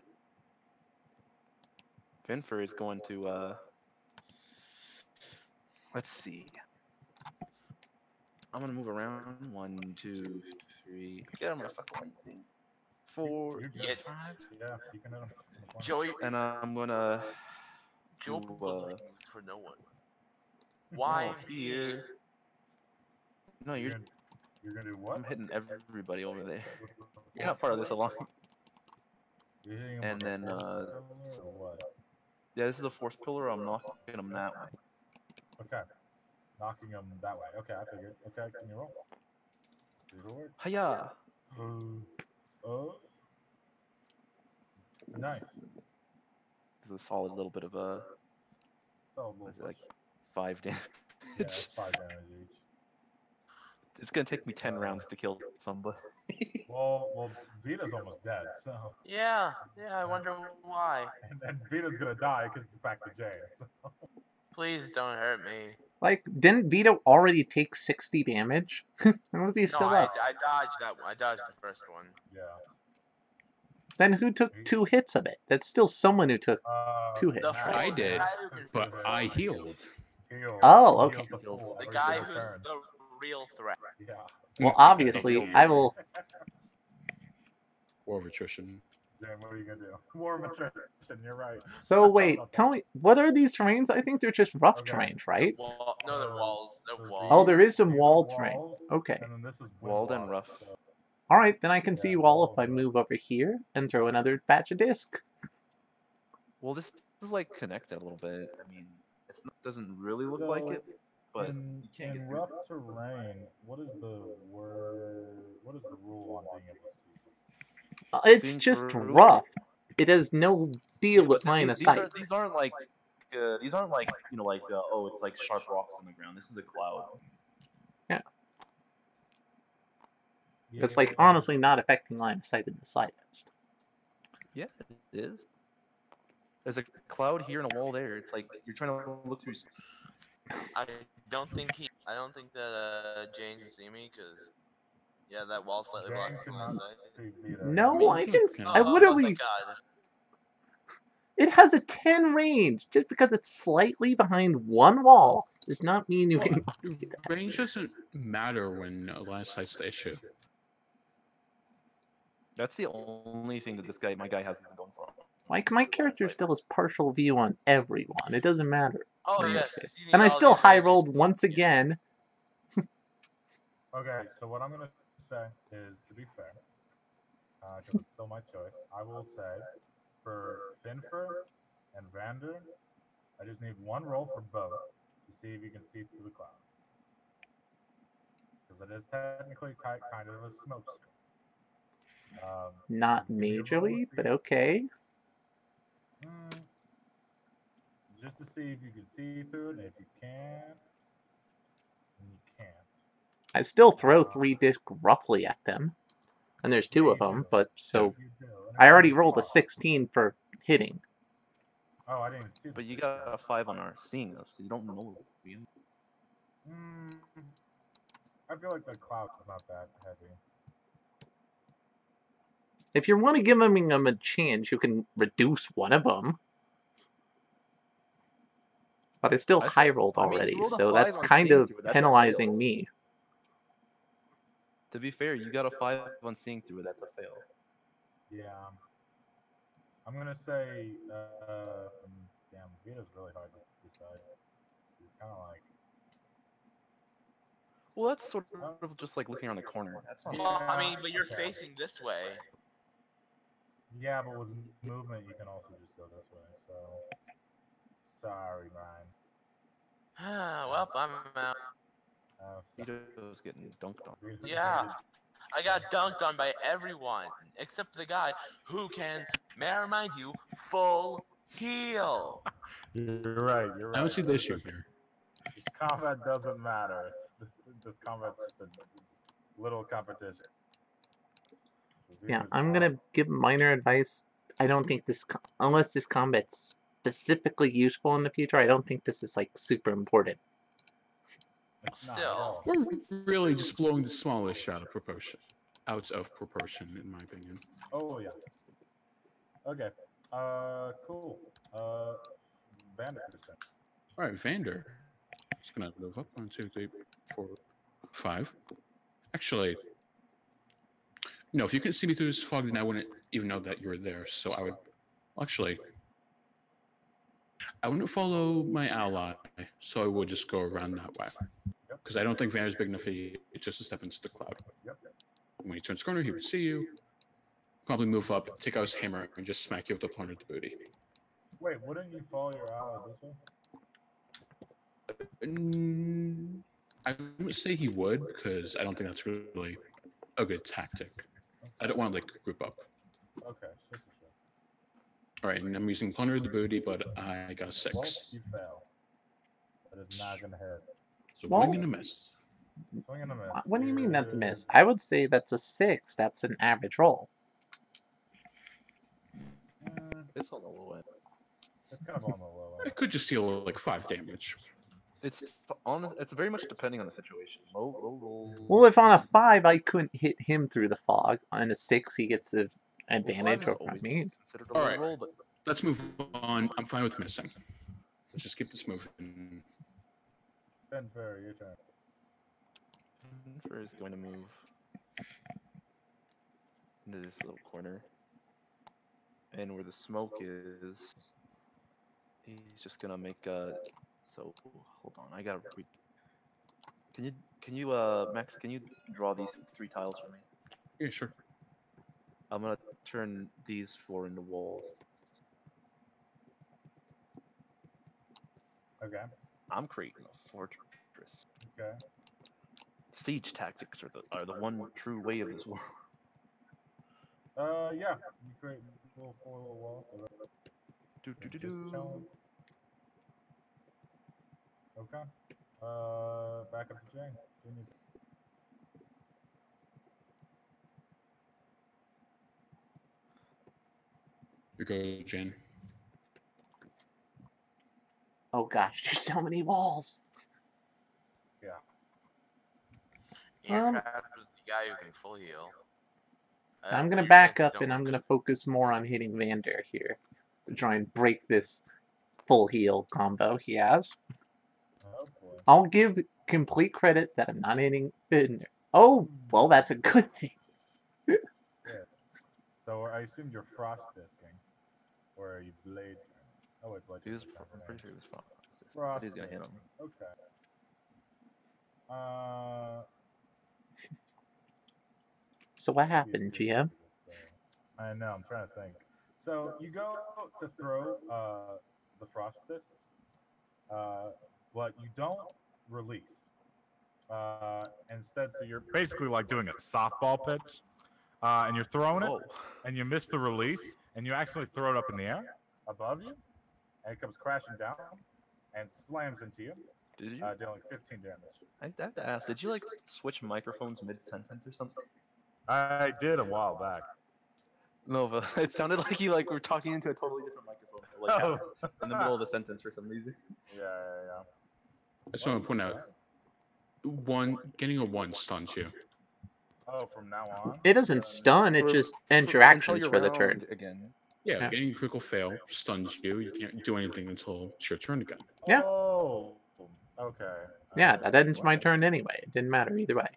Finfer is going to let's see. I'm gonna move around. 1, 2, 3. Yeah, I'm gonna fuck one thing. 4, You're good. Yeah. 5. Yeah, you can hit him. Joey, And I'm gonna Joe do, believes for no one. Why me? here. No, You're you're. gonna, you're gonna do what? I'm hitting everybody over there. With the You're not part of this force along. pillar? You're hitting him And with then a force pillar or what? yeah, this is a force pillar. I'm knocking them that way. Okay, knocking him that way. Okay, I figured. Okay, can you roll? See if it works. Hiya! Oh, nice. This is a solid little bit of a. So What is it, like 5 damage? yeah, it's 5 damage each. It's gonna take me 10 rounds to kill somebody. Well, Vita's almost dead, so Yeah, I wonder why. and Vita's gonna die because it's back to James. So. Please don't hurt me. Like, didn't Vito already take 60 damage? How was he No, still I up? dodged that one. I dodged the first one. Yeah. Then who took 2 hits of it? That's still someone who took 2 hits. The Matt, fool, I the did, guy who can but I healed. Heals. Oh, He okay. heals the fool the every guy single who's turn. the real threat. Yeah. Well, obviously, I will. War of attrition. Jim, what are you gonna do? War of attrition. You're right. So wait, tell me, what are these terrains? I think they're just rough Okay. terrains, right? Wall, no, they're walls. They're walls. Oh, there is some These are wall walls, terrain. Okay. And then this is Walled and windlock, rough. so- All right, then I can see Yeah, wall wall if I and rough. move over here and throw another batch of disc. Well, this is like connected a little bit. I mean, it doesn't really look like it, but in, you can't in get through. rough terrain, what is the rule on being able to see something? It's Seeing just through? rough. It has no deal Yeah, with but line of these sight. aren't like you know like oh it's like sharp rocks on the ground. This is a cloud. It's like honestly not affecting line of sight in the slightest. Yeah, it is. There's a cloud here and a wall there. It's like you're trying to look through. I don't think that Jane can see me because yeah, that wall slightly blocks James his line of cannot sight. see Vita. No, mean, I you can. can- What are Oh, we? thank God. It has a 10 range. Just because it's slightly behind one wall does not mean you Well, can buy that. range doesn't matter when line of sight's the issue. That's the only thing that my guy has going for him. Like my character still has partial view on everyone. It doesn't matter. Oh in yes, this case. you need And I all still the high advantages. rolled once again. Okay, so what I'm gonna say is, to be fair, because it's still my choice, I will say for Finfer and Vander, I just need one roll for both to see if you can see through the cloud, because it is technically kind of a smoke screen. Not so give me a roll to majorly, see but if- okay. Just to see if you can see through it, and if you can't, then you can't. I still throw 3 disc roughly at them. And there's 2 Yeah, of you them, do. but so You do. And I it's already only rolled a 5. 16 for hitting. Oh, I didn't even see the But you 16. got a 5 on our seeing us, so you don't know. I feel like the cloud's not that heavy. If you want to give them a chance, you can reduce one of them. But I still high rolled I mean, you already, rolled a so 5 that's on kind seeing of through it, that's a penalizing fail. me. To be fair, you got a 5 on seeing through it. That's a fail. Yeah. I'm gonna say, damn, Vita's really hard to decide. He's kind of like. Well, that's sort of just like looking around the corner. That's not. Well, I mean, Yeah, but you're okay. facing this way. Yeah, but with movement, you can also just go this way. So, sorry, Brian. Well, I'm out. Vito's getting dunked on. Yeah. I got dunked on by everyone except the guy who can, may I remind you, full Heal. You're right. You're right. I don't see the issue here. This combat doesn't matter. This combat's just a little competition. Yeah, I'm gonna give minor advice. I don't think unless this combat's specifically useful in the future, I don't think this is like super important. It's not at Still. all. We're really just blowing the smallest out of proportion. Out of proportion, in my opinion. Oh yeah. Okay. Cool. Vander. All right, Vander. Just gonna move up. 1, 2, 3, 4, 5. Actually, no. If you couldn't see me through this fog, then I wouldn't even know that you were there. So I would actually. I wouldn't follow my ally, so I would just go around that way. Because I don't think Vander's big enough for you just to step into the cloud. When he turns corner, he would see you. Probably move up, take out his hammer, and just smack you with the plunder of the booty. Wait, wouldn't you follow your ally this way? I wouldn't say he would, because I don't think that's really a good tactic. I don't want to, like, group up. Okay, sure. Alright, and I'm using plunder of the booty, but I got a 6. Well, you fail. That is not going to hit. So Well, swing and a miss. Swing and a miss. What do you mean that's a miss? I would say that's a 6. That's an average roll. It's on the low end. It's kind of on the low I end. could just deal, like, 5 damage. It's It's very much depending on the situation. Low roll. Well, if on a 5 I couldn't hit him through the fog, on a 6 he gets the advantage Well, 5 is over always me. considered a low Alright. roll, but Let's move on. I'm fine with missing. Let's just keep this moving. Benfair, your turn. Benfair is going to move into this little corner, and where the smoke is, he's just gonna make a. So hold on, I gotta. Can you Max? Can you draw these 3 tiles for me? Yeah, sure. I'm gonna turn these 4 into walls. Okay. I'm creating a fortress. Okay. Siege tactics are the one true way of this world. Yeah. You create four little walls. Just chilling. Okay. Back up to Jane. Here goes Jen. Oh gosh, there's so many walls. Yeah. You're trapped with the guy who can full heal. I'm gonna Your back chances up don't and I'm look gonna focus more on hitting Vander here to try and break this full heal combo he has. Oh boy. I'll give complete credit that I'm not hitting Vander. Oh, well, that's a good thing. Yeah. So I assume you're frost disking, or are you blade? Oh wait, blade. I'm pretty sure he was frost. Frost. He's gonna hit him. Okay. So what happened, GM? I know. I'm trying to think. So you go to throw the frost discs, but you don't release. Instead, so you're basically like doing a softball pitch, and you're throwing it, and you miss the release, and you actually throw it up in the air above you, and it comes crashing down and slams into you. Did you? Dealing 15 damage. I have to ask, did you like switch microphones mid-sentence or something? I did a while back. No, but it sounded like you were talking into a totally different microphone, like in the middle of the sentence for some reason. Yeah. I just want to point out, getting a 1 stuns you. Oh, from now on? It doesn't stun, it just ends your actions for the turn. Again. Yeah, getting a critical fail stuns you. You can't do anything until it's your turn again. Yeah. Oh, okay. Yeah, that ends my turn anyway. It didn't matter either way.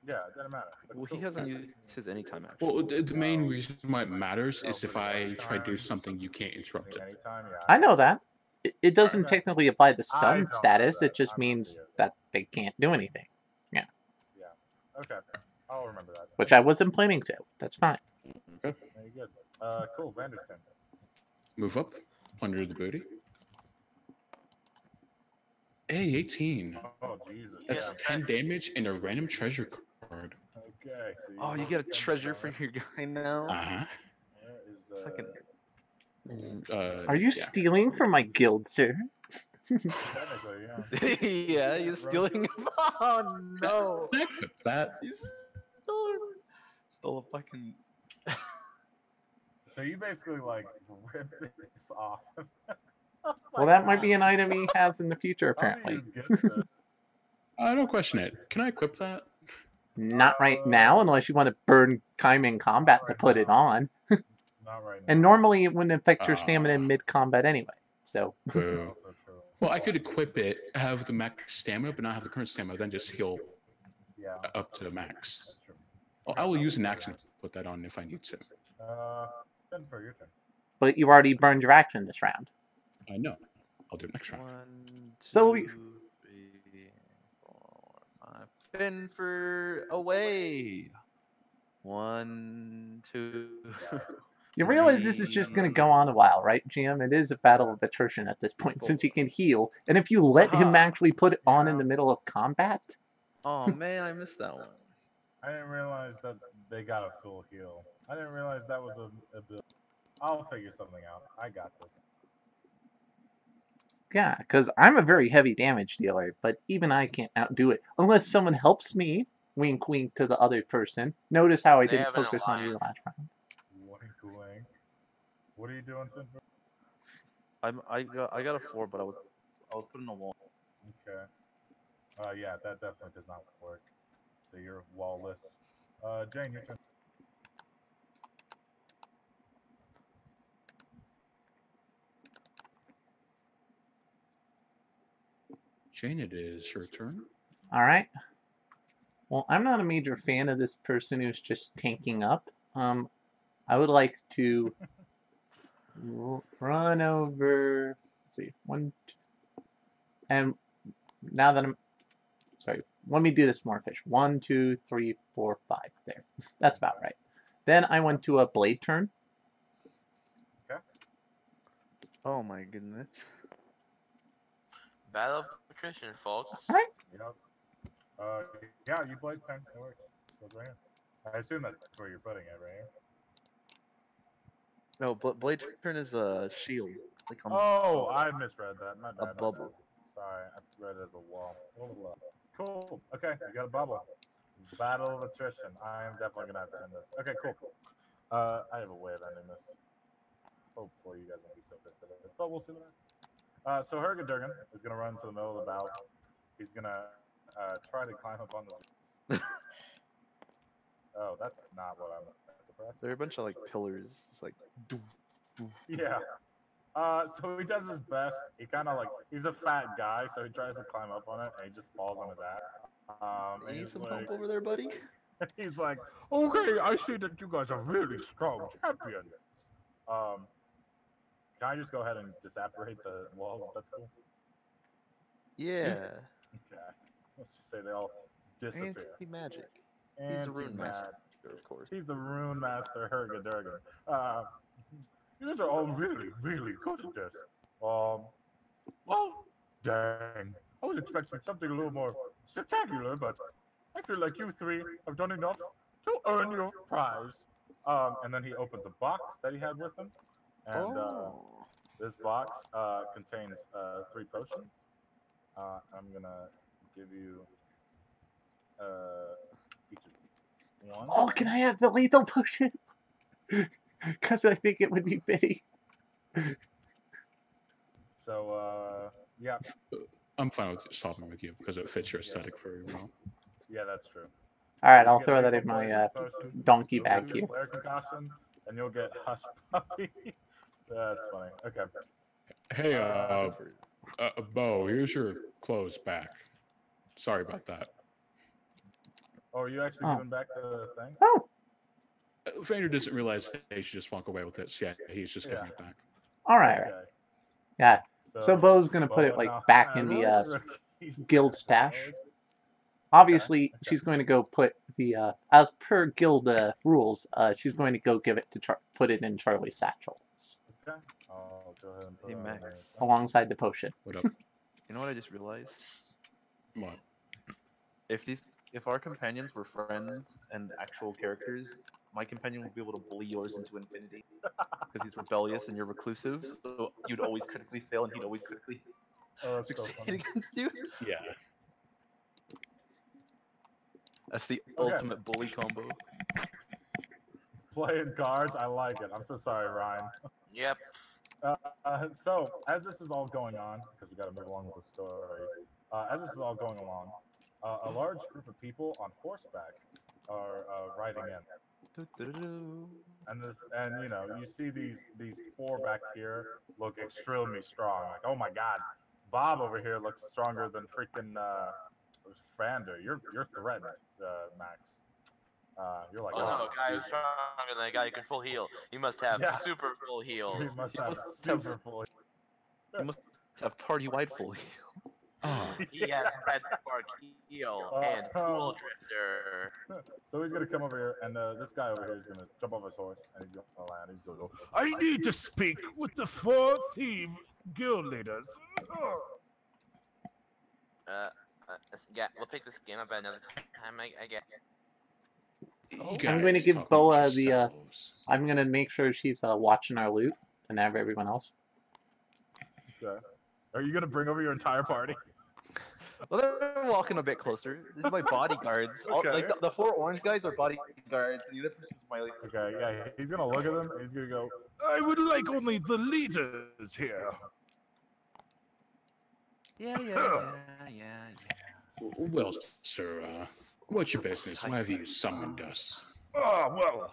Yeah, it doesn't matter. But Well, cool. he hasn't used his anytime action. Well, the main reason why it matters is if I try to do something, you can't interrupt it. Anytime, yeah. I know that. It doesn't Okay. technically apply the I stun don't know status, that. it just I'm means not that they can't do anything. Yeah. Okay. I'll remember that. Which I wasn't planning to. That's fine. Okay. Very good. Cool. Vanderston. Move up, plunder the booty. Hey, 18. Oh, Jesus. That's Yeah. 10 damage and a random treasure card. Okay. So Oh, you get a treasure for your guy now? Uh-huh. Where is Fucking Are you stealing from my guild, sir? Technically, yeah. Yeah, he's stealing. Oh no! Can I equip that? He stole a fucking. So you basically like rip this off. Well, that might be an item he has in the future, How do apparently. you get this? I don't question it. Can I equip that? Not right now, unless you want to burn time in combat to put it on. Not right now. And normally it wouldn't affect your stamina in mid-combat anyway. So, Boo. Also true. Well, I could equip it, have the max stamina, but not have the current stamina, then just heal Yeah. up to the max. That's true. Well, I will use an action to put that on if I need to. Then for your turn. but you already burned your action this round. I know. I'll do it next round. 1, 2, So 3, 4, 5. Fin for away. 1, 2. You realize this is just going to go on a while, right, GM? It is a battle of attrition at this point, since he can heal. And if you let him actually put it on in the middle of combat... Oh man, I missed that one. I didn't realize that they got a full heal. I didn't realize that was a ability. I'll figure something out. I got this. Yeah, because I'm a very heavy damage dealer, but even I can't outdo it. Unless someone helps me, wink wink to the other person. Notice how I They didn't have an focus on you last round. Wink, wink. What are you doing, Finn? I got a 4, but I was putting a wall. Okay. Yeah, that definitely does not work. So you're wallless. Jane, your turn. Jane, it is your turn. Alright. Well, I'm not a major fan of this person who's just tanking up. I would like to run over... Let's see. 1, 2... And now that I'm... Sorry. Let me do this more fish. 1, 2, 3, 4, 5. There. That's about right. Then I went to a blade turn. Oh my goodness. Battle of attrition, folks. Alright. Yep. Yeah, you played 10. It works. Goes right here. I assume that's where you're putting it, right? No, blade turn is a shield. Like on Oh, I misread that. My bad. a bubble. Sorry, I read it as a wall. Cool. Okay, you got a bubble. Battle of attrition. I am definitely gonna have to end this. Okay, cool. I have a way of ending this. Hopefully, you guys won't be so pissed at it, but we'll see what happens. So Durgan is gonna run to the middle of the bout. He's gonna try to climb up on this. Oh, that's not what I'm suppressed. There are a bunch of like pillars. It's like. Doof, doof, doof. Yeah. So he does his best. He kind of like, he's a fat guy, so he tries to climb up on it, and he just falls on his ass. You need he's some like, help over there, buddy? he's like, okay, I see that you guys are really strong champions. Can I just go ahead and disapparate the walls? That's cool. Yeah. Okay. Let's just say they all disappear. Anti-magic. He's a rune master, of course. He's a rune master, Durgan. You guys are all really, really good at this. Well, dang. I was expecting something a little more spectacular, but I feel like you three have done enough to earn your prize. And then he opens a box that he had with him. And this box contains 3 potions. I'm going to give you each of one. Oh, can I have the lethal potion? Because I think it would be fitting. So, yeah. I'm fine with swapping with you because it fits your aesthetic very well. Yeah, that's true. Alright, I'll throw that in my donkey bag here. Flare concussion, and you'll get Hush Puppy. That's funny. Okay. Hey, Bo, here's your clothes back. Sorry about that. Oh, are you actually giving back the thing? Oh, Vader doesn't realize he should just walk away with it. So yeah, he's just giving it back. alright. Okay. Yeah. So Bo's gonna put it Bo like now back in has the rookie guild stash. salad. Obviously, Okay. she's going to go put the as per guild rules. She's going to go give it to put it in Charlie's satchels Okay. I'll go ahead and put Hey, it on Max. there. alongside the potion. What up? You know what I just realized? What? If our companions were friends and actual characters, my companion will be able to bully yours into infinity because he's rebellious and you're reclusive. So you'd always critically fail, and he'd always critically Oh, that's so succeed funny. against you. Yeah. That's the Okay. ultimate bully combo. Playing cards, I like it. I'm so sorry, Ryan. Yep. So, as this is all going on, because we got to move along with the story, as this is all going along, a large group of people on horseback are riding in, and you know, you see these four back here look extremely strong. Like, oh my God, Bob over here looks stronger than freaking Vander. You're threatened, Max. You're like, Oh no, a guy who's stronger than a guy who can full heal. He must have Yeah. super full heals. he must have must have- super full. You must have party-wide full heal. Oh, He has red spark heal and cool drifter. So he's gonna come over here, and this guy over here is gonna jump off his horse, and he's gonna land. He's gonna go. I need to speak with the 4 thief guild leaders. Yeah, we'll pick this game up at another time. I guess. you I'm guys going to give talk Boa amongst the. yourselves. I'm going to make sure she's watching our loot and have everyone else. Okay. Are you gonna bring over your entire party? Well, they're walking a bit closer. This is my bodyguards. All, Okay. like the 4 orange guys are bodyguards, and the other person's my like. Okay. Yeah. He's gonna look at them, and he's gonna go. I would like only the leaders here. Yeah. Well, sir, what's your business? Why have you summoned us? Ah, well,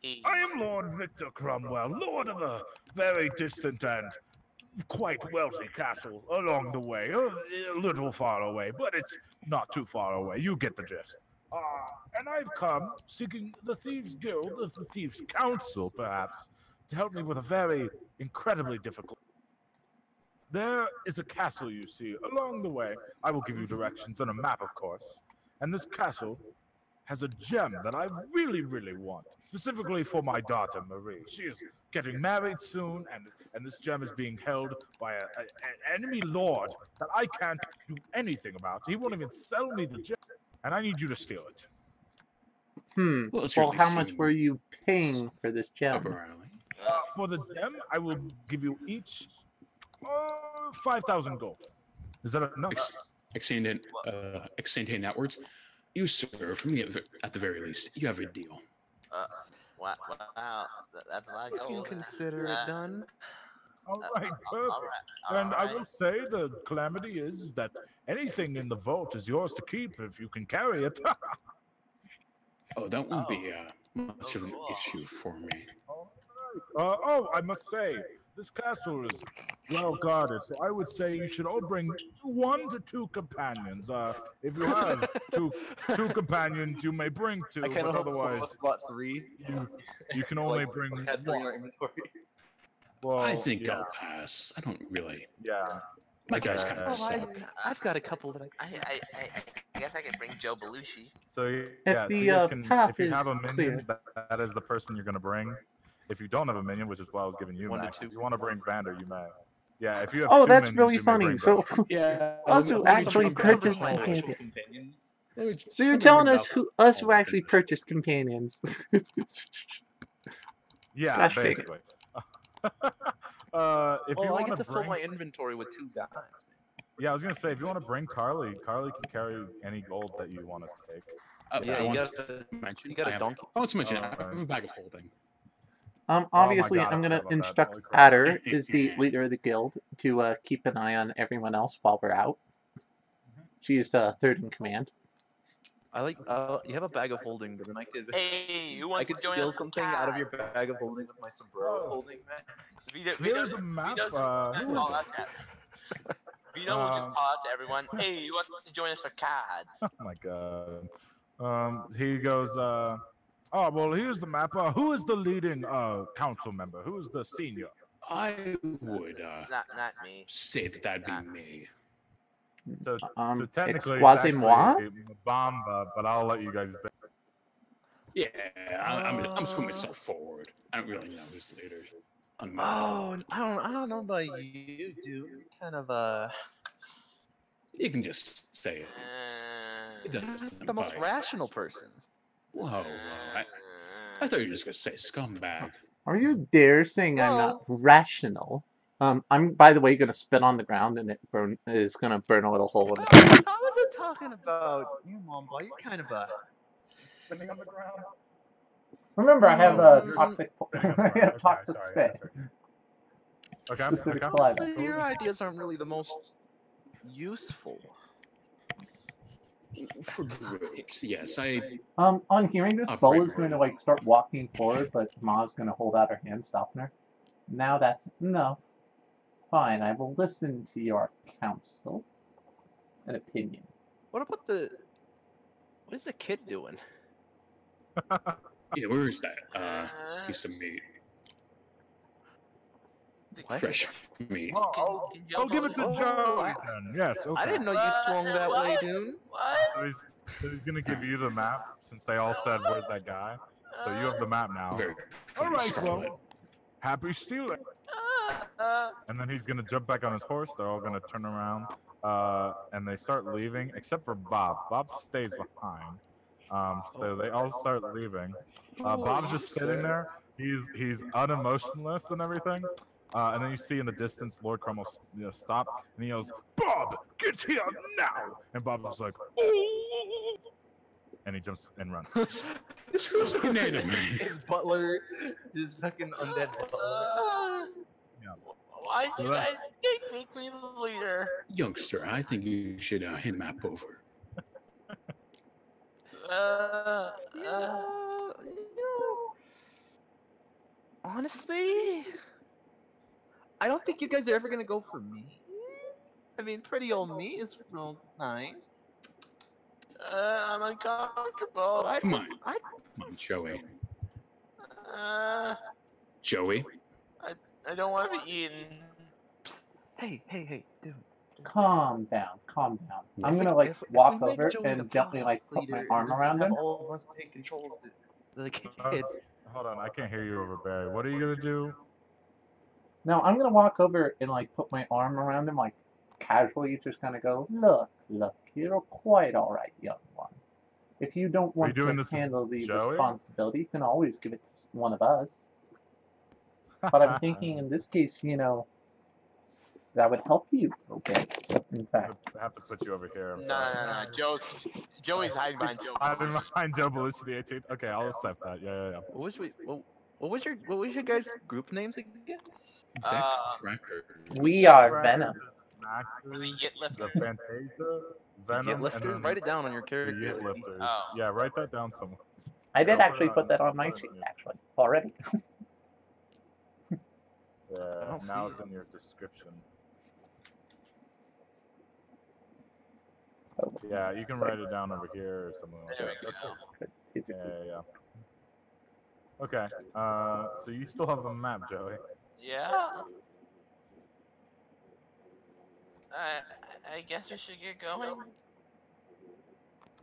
He- I am Lord Victor Cromwell, lord of a very distant and quite wealthy castle along the way. A little far away, but it's not too far away. You get the gist. And I've come seeking the Thieves Guild, the Thieves Council, perhaps, to help me with a very incredibly difficult. There is a castle, you see, along the way. I will give you directions and a map, of course. And this castle has a gem that I really, really want, specifically for my daughter, Marie. She is getting married soon, and this gem is being held by an enemy lord that I can't do anything about. He won't even sell me the gem, and I need you to steal it. Well, Well, it certainly how much seems were you paying for this gem? up our alley. For the gem, I will give you each 5,000 gold. Is that enough? Extending outwards. You, sir, for me at the very least, you have a deal. Wow, that's a lot of You can gold. consider it done. All right, perfect. All right. And I will say the calamity is that anything in the vault is yours to keep if you can carry it. Oh, that won't be much of an cool. issue for me. I must say, this castle is well guarded, so I would say you should all bring 1 to 2 companions. If you have two companions, you may bring 2, I kind but of otherwise spot 3. you can only Like, bring had 3 in 1. our inventory. Well, I think yeah. I'll pass. I don't really. Yeah. My guys kind of Oh, suck. I've got a couple that I guess I could bring Joe Belushi. So If yeah, so the, you guys can, path if you have a is minion, clear. that is the person you're gonna bring. If you don't have a minion, which is why I was giving you 1 to Max, 2. if you want to bring Vander, you may. Yeah, if you have Oh, 2 that's minions, really you may funny. bring So, both. Yeah. us who actually purchased my actual companions. So you're telling us who actually purchased companions? Yeah, Gosh dang it. basically. If you Well, I want get to fill bring, my inventory with 2 guys. yeah, I was gonna say if you want to bring Carly, Carly can carry any gold that you want to take. Yeah, I you want got to mention. you got a I have- donkey. I want to mention. Oh, I have a bag of holding. Obviously, God, I I'm forgot gonna about that. instruct Holy crap. Adder, is the leader of the guild, to keep an eye on everyone else while we're out. She's third in command. I like. You have a bag of holding, but then I could. Hey, who I wants could to join steal us? something out of your bag of holding with my sombrero So- holding, man. Here's a map, Vito will just call out to everyone. Hey, who wants to join us for cards? Oh my god. He goes. Oh well, here's the map. Who is the leading council member? Who is the senior? I would Not me. say that'd be me. So, so technically, it's excusez-moi? actually Bamba, but I'll let you guys. Yeah, I'm just putting myself forward. I don't really know who's the leaders. Oh, I don't know about you, dude. You're kind of You can just say it. It Uh, doesn't the most bite. rational person. Whoa, I thought you were just gonna say scumbag. Are you dare saying I'm not rational? I'm, by the way, gonna spit on the ground and it is gonna burn a little hole in it. I wasn't talking about you, Mom Boy. You're kind of a. Spinning on the ground. Remember, I have a you're toxic, spitting on the I ground. have Okay, toxic sorry, spit. Okay, Specific okay. saliva. Your ideas aren't really the most useful. For groups, yes. On hearing this, I'll Bo pray is for going to you. like start walking forward, but Ma's going to hold out her hand, stopping her. Now that's no. Fine, I will listen to your counsel and opinion. What about the? What is the kid doing? Yeah, where is that piece of meat? What? Fresh meat. Well, Can I'll give it to Oh, Joey I- then. Yes, okay. I didn't know you swung that way, dude. What? So he's gonna give you the map since they all said, "Where's that guy?" So you have the map now. Very All funny, right, Scarlet. well, happy stealing. And then he's gonna jump back on his horse. They're all gonna turn around, and they start leaving, except for Bob. Bob stays behind. So they all start leaving. Bob's just sitting there. He's unemotionless and everything. And then you see in the distance Lord Cromwell stop, and he yells, "Bob, get here now!" And Bob's like, "Oh!" And he jumps and runs. This feels like an anime. His butler, his fucking undead butler. Yeah. Why So do you that- guys make me the leader? Youngster, I think you should hand map over. Honestly, I don't think you guys are ever gonna go for me. I mean, pretty old me is real nice. I'm uncomfortable. But Come on. I Come on, Joey. Uh, Joey? I don't want to be eaten. hey, dude. Calm down, calm down. I'm If we- gonna like if we walk make over Joey the and gently like podcast put my leader, arm and around have him. all of us take control of the kid. Hold on, I can't hear you over Barry. What are you gonna do? No, I'm gonna walk over and like put my arm around him, like casually, just kind of go, look, you're quite all right, young one. If you don't want doing to this with handle the Joey? responsibility, you can always give it to one of us. But I'm thinking in this case, that would help you a bit. In fact, I have to put you over here. I'm No, sorry. Joey's hiding behind Joe. Hiding behind Joe Belushi the 18th. Okay, I'll accept that. Yeah. What was your guys' group names again? Deck Cracker. we are Venom. The Yit The Lifter. Fantasia, Venom, Yit and lifters? then Write it down on your the character. Yit Lifters. Oh. Yeah, write that down somewhere. I did I'll actually put it put that on- on my I'll put it sheet, on you. actually, already. Yeah, don't now see it's in your description. Yeah, you can write it down over here or something like There that. we go. Yeah. Okay, so you still have the map, Joey. Yeah. I guess we should get going.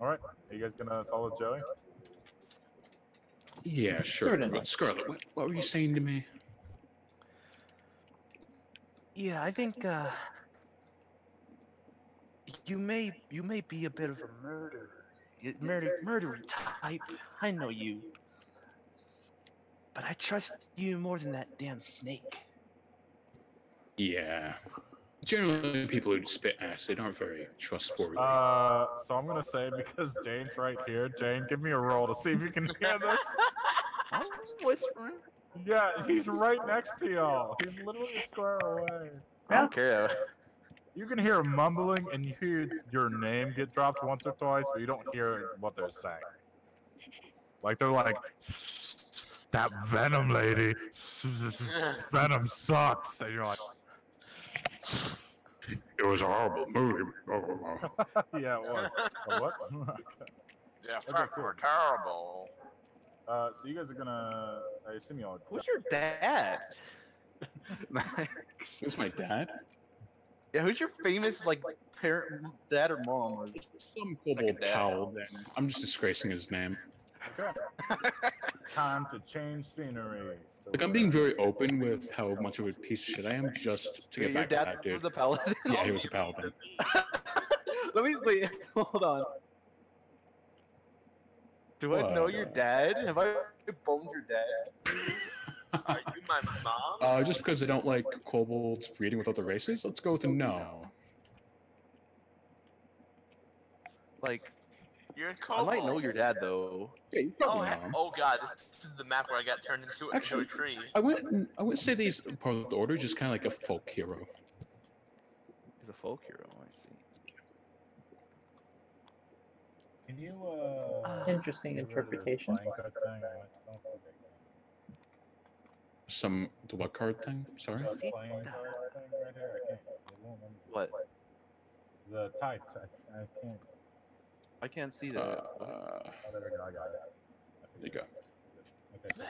Alright, are you guys gonna follow Joey? Yeah, sure. Certainly. But Scarlet, what were you saying to me? Yeah, I think you may be a bit of a murdery type. I know you, but I trust you more than that damn snake. Yeah. Generally, people who spit acid aren't very trustworthy. So I'm gonna say, because Jane's right here, Jane, give me a roll to see if you can hear this. I'm whispering. Yeah, he's right next to y'all. He's literally a square away. I don't care. You can hear mumbling and you hear your name get dropped once or twice, but you don't hear what they're saying. Like they're like, that Venom lady, Venom sucks. And you're like, It was a horrible movie. yeah, it was. What? Yeah, Okay, fuck, cool. we're terrible. So you guys are gonna, I assume y'all. Who's your dad? Who's my dad? Yeah, who's your famous like parent, dad or mom? Or... Some kobold pal. Then I'm just disgracing his name. Okay. Time to change scenery. Like, I'm being very open with how much of a piece of shit I am, just to get Your back to dad that dude. was a paladin. Yeah, he was a paladin. Let me wait. Hold on. Do I know your What? dad? Have I You boned your dad. Are you my mom? Just because I don't like kobolds breeding with other races, let's go with a no. Like, You're a I kobold. might know your dad though. Yeah, you Oh, probably know him. oh god, this is the map where I got turned into Actually, a tree. I wouldn't say that he's part of the order, just kind of like a folk hero. He's a folk hero. I see. Can you Interesting get rid of this interpretation. playing card thing? I don't think The what card thing? Sorry? I can. That playing card thing right here, I can't. It won't let me. What? The types, I can't. I can't see that. Oh, there we go, I got it. There you go. Okay, cool.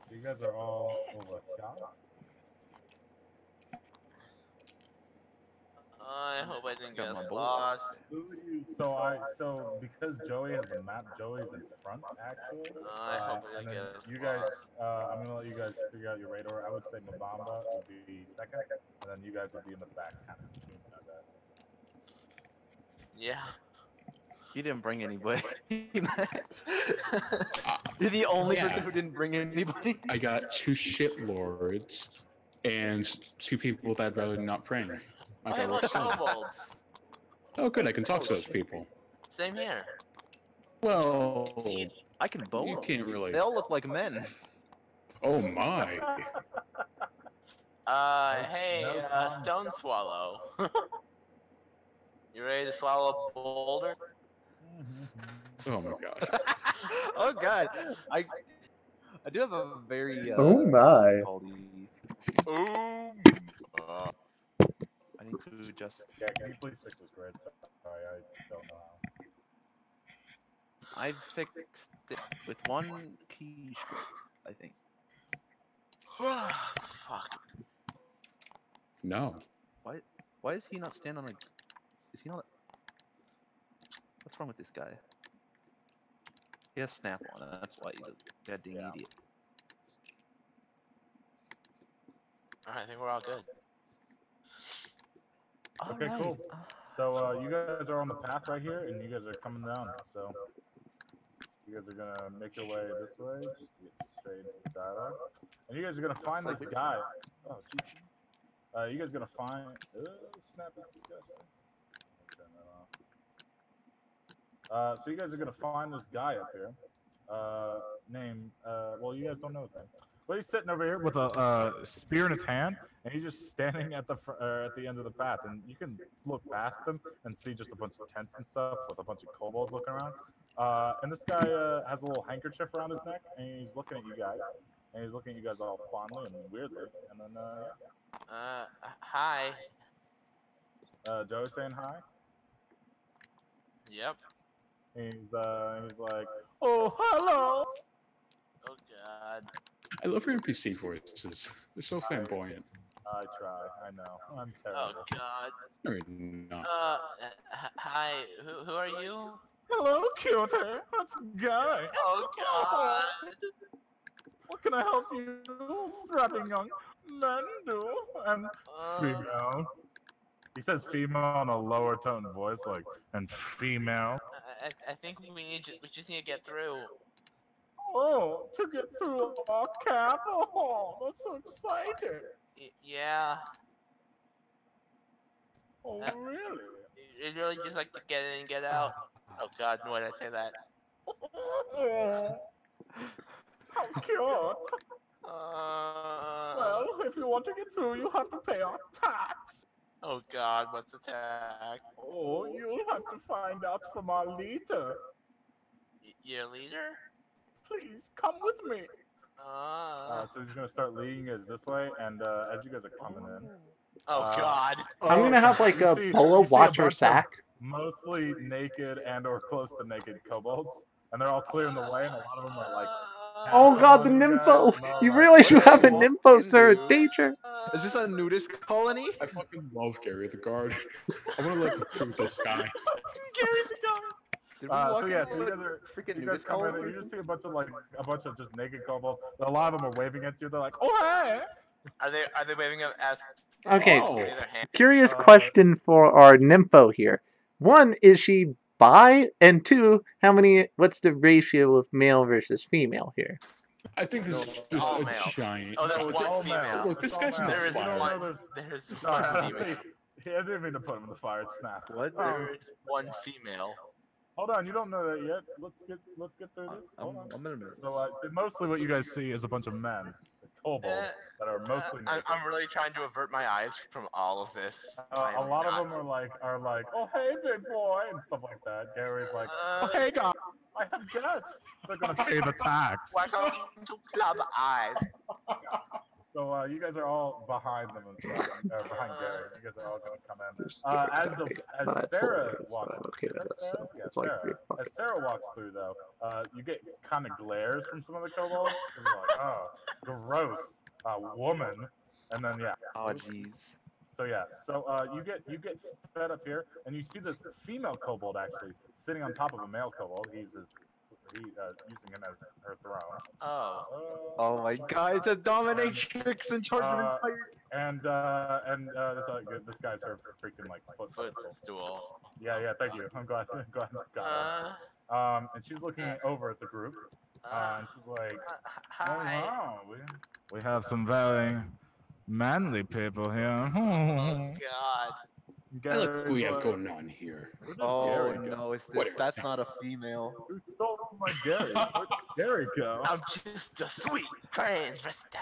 So you guys are all over shot? I hope I didn't Got get my us bullet. lost. So because Joey has the map, Joey's in front actually. I hope I And didn't then get us you guys, lost. I'm gonna let you guys figure out your radar. I would say Mabamba would be second, and then you guys would be in the back, kind of sneaking on that. Yeah. He didn't bring anybody, Max. You're the only person who didn't bring anybody. I got 2 shitlords and 2 people that I'd rather not bring. I I got look kobolds. Oh, good, I can talk to those people. Same here. Well, I can bone you them. can't really. They all look like men. Oh my. Hey, Stone Swallow. You ready to swallow a boulder? Oh my god. Oh god, I do have a very Oh my. Ooh. I need to just. Yeah, can you please fix this grid? Sorry, I don't know how. I've fixed it with one key stroke, I think. Fuck. No. Why is he not standing on a? Is he not? What's wrong with this guy? He has snap on it. That's why he does. Goddamn idiot. Alright, I think we're all good. Okay, Alright, cool. So you guys are on the path right here, and you guys are coming down. So you guys are gonna make your way this way, just to get straight into the dialogue. And you guys are gonna find this guy. Oh, geez. You guys are gonna find. Snap is disgusting. Turn that off. So you guys are gonna find this guy up here. Name. Well, you guys don't know his name. But he's sitting over here with a spear in his hand, and he's just standing at the end of the path. And you can look past him and see just a bunch of tents and stuff with a bunch of kobolds looking around. And this guy has a little handkerchief around his neck, and he's looking at you guys. And he's looking at you guys all fondly and weirdly. And then, Hi. Joey saying hi. Yep. He's like, oh, hello. Oh god. I love your NPC voices. They're so flamboyant. I try. I know. I'm Oh terrible. god. No, you're not. Hi. Who are you? Hello, cutie. That's Guy. Oh god. What can I help you, strapping young men do? And female. He says female on a lower tone voice, like, and female. I think we just need to get through. Oh, to get through our cap? Oh, that's so exciting. Yeah. Oh, really? You'd really just like to get in and get out. Oh god, why did I say that? How cute. Well, if you want to get through, you have to pay our tax. Oh god, what's the tag? Oh, you'll have to find out from our leader. Your leader? Please, come with me. So he's gonna start leading us this way, and as you guys are coming in. Oh god. I'm gonna have like a polo watcher sack. Mostly naked and or close to naked kobolds, and they're all clearing the way, and a lot of them are like. Oh god, the nympho! You really do have a nympho, sir. Danger. Is this a nudist colony? I fucking love Gary the Guard. I want to like recruit this guy. Gary the Guard. Did we walk so you guys are freaking you guys nudist come in, colony? and you just see a bunch of just naked kobolds. A lot of them are waving at you. They're like, oh hey. Are they waving at us? Okay. Raise their hand. Curious question for our nympho here. One, is she bi? And two, what's the ratio of male versus female here? I think this is just all a male. giant. Oh, there's No, it's one all female. male. Look, It's this all guy's in the male. There is You don't fire. know There's Sorry, one I female. didn't mean to put him in the fire. It snapped. What? There is one female. Hold on, you don't know that yet. Let's get through this. Hold on. I'm gonna miss. So mostly what you guys see is a bunch of men, kobolds, that are mostly naked. I'm really trying to avert my eyes from all of this. A lot of them are like, oh hey big boy and stuff like that. Gary's like, oh hey guys, I have guests. They're gonna pay the tax. Welcome to Club Eyes. So you guys are all behind them and stuff, behind Gary. You guys are all gonna come in. There's Gary As That's Sarah hilarious. walks, I'm okay with this. So yeah, it's like Sarah. you're As Sarah walks through though, you get kind of glares from some of the kobolds. You're like, oh, gross, woman, and then yeah. Oh jeez. So yeah, you get fed up here, and you see this female kobold actually sitting on top of a male kobold. He's using him as her throne. Oh. Oh my god, it's a dominatrix in charge of entire. And this guy's her freaking like Footstool. Yeah, thank you. I'm glad I got it. And she's looking over at the group, and she's like, Hi. wow, we have some very manly people here. Oh God. I like what we have going on here. Oh no, Whatever. that's not a female. Who stole my Gary? Where'd Gary go? I'm just a sweet transvestite.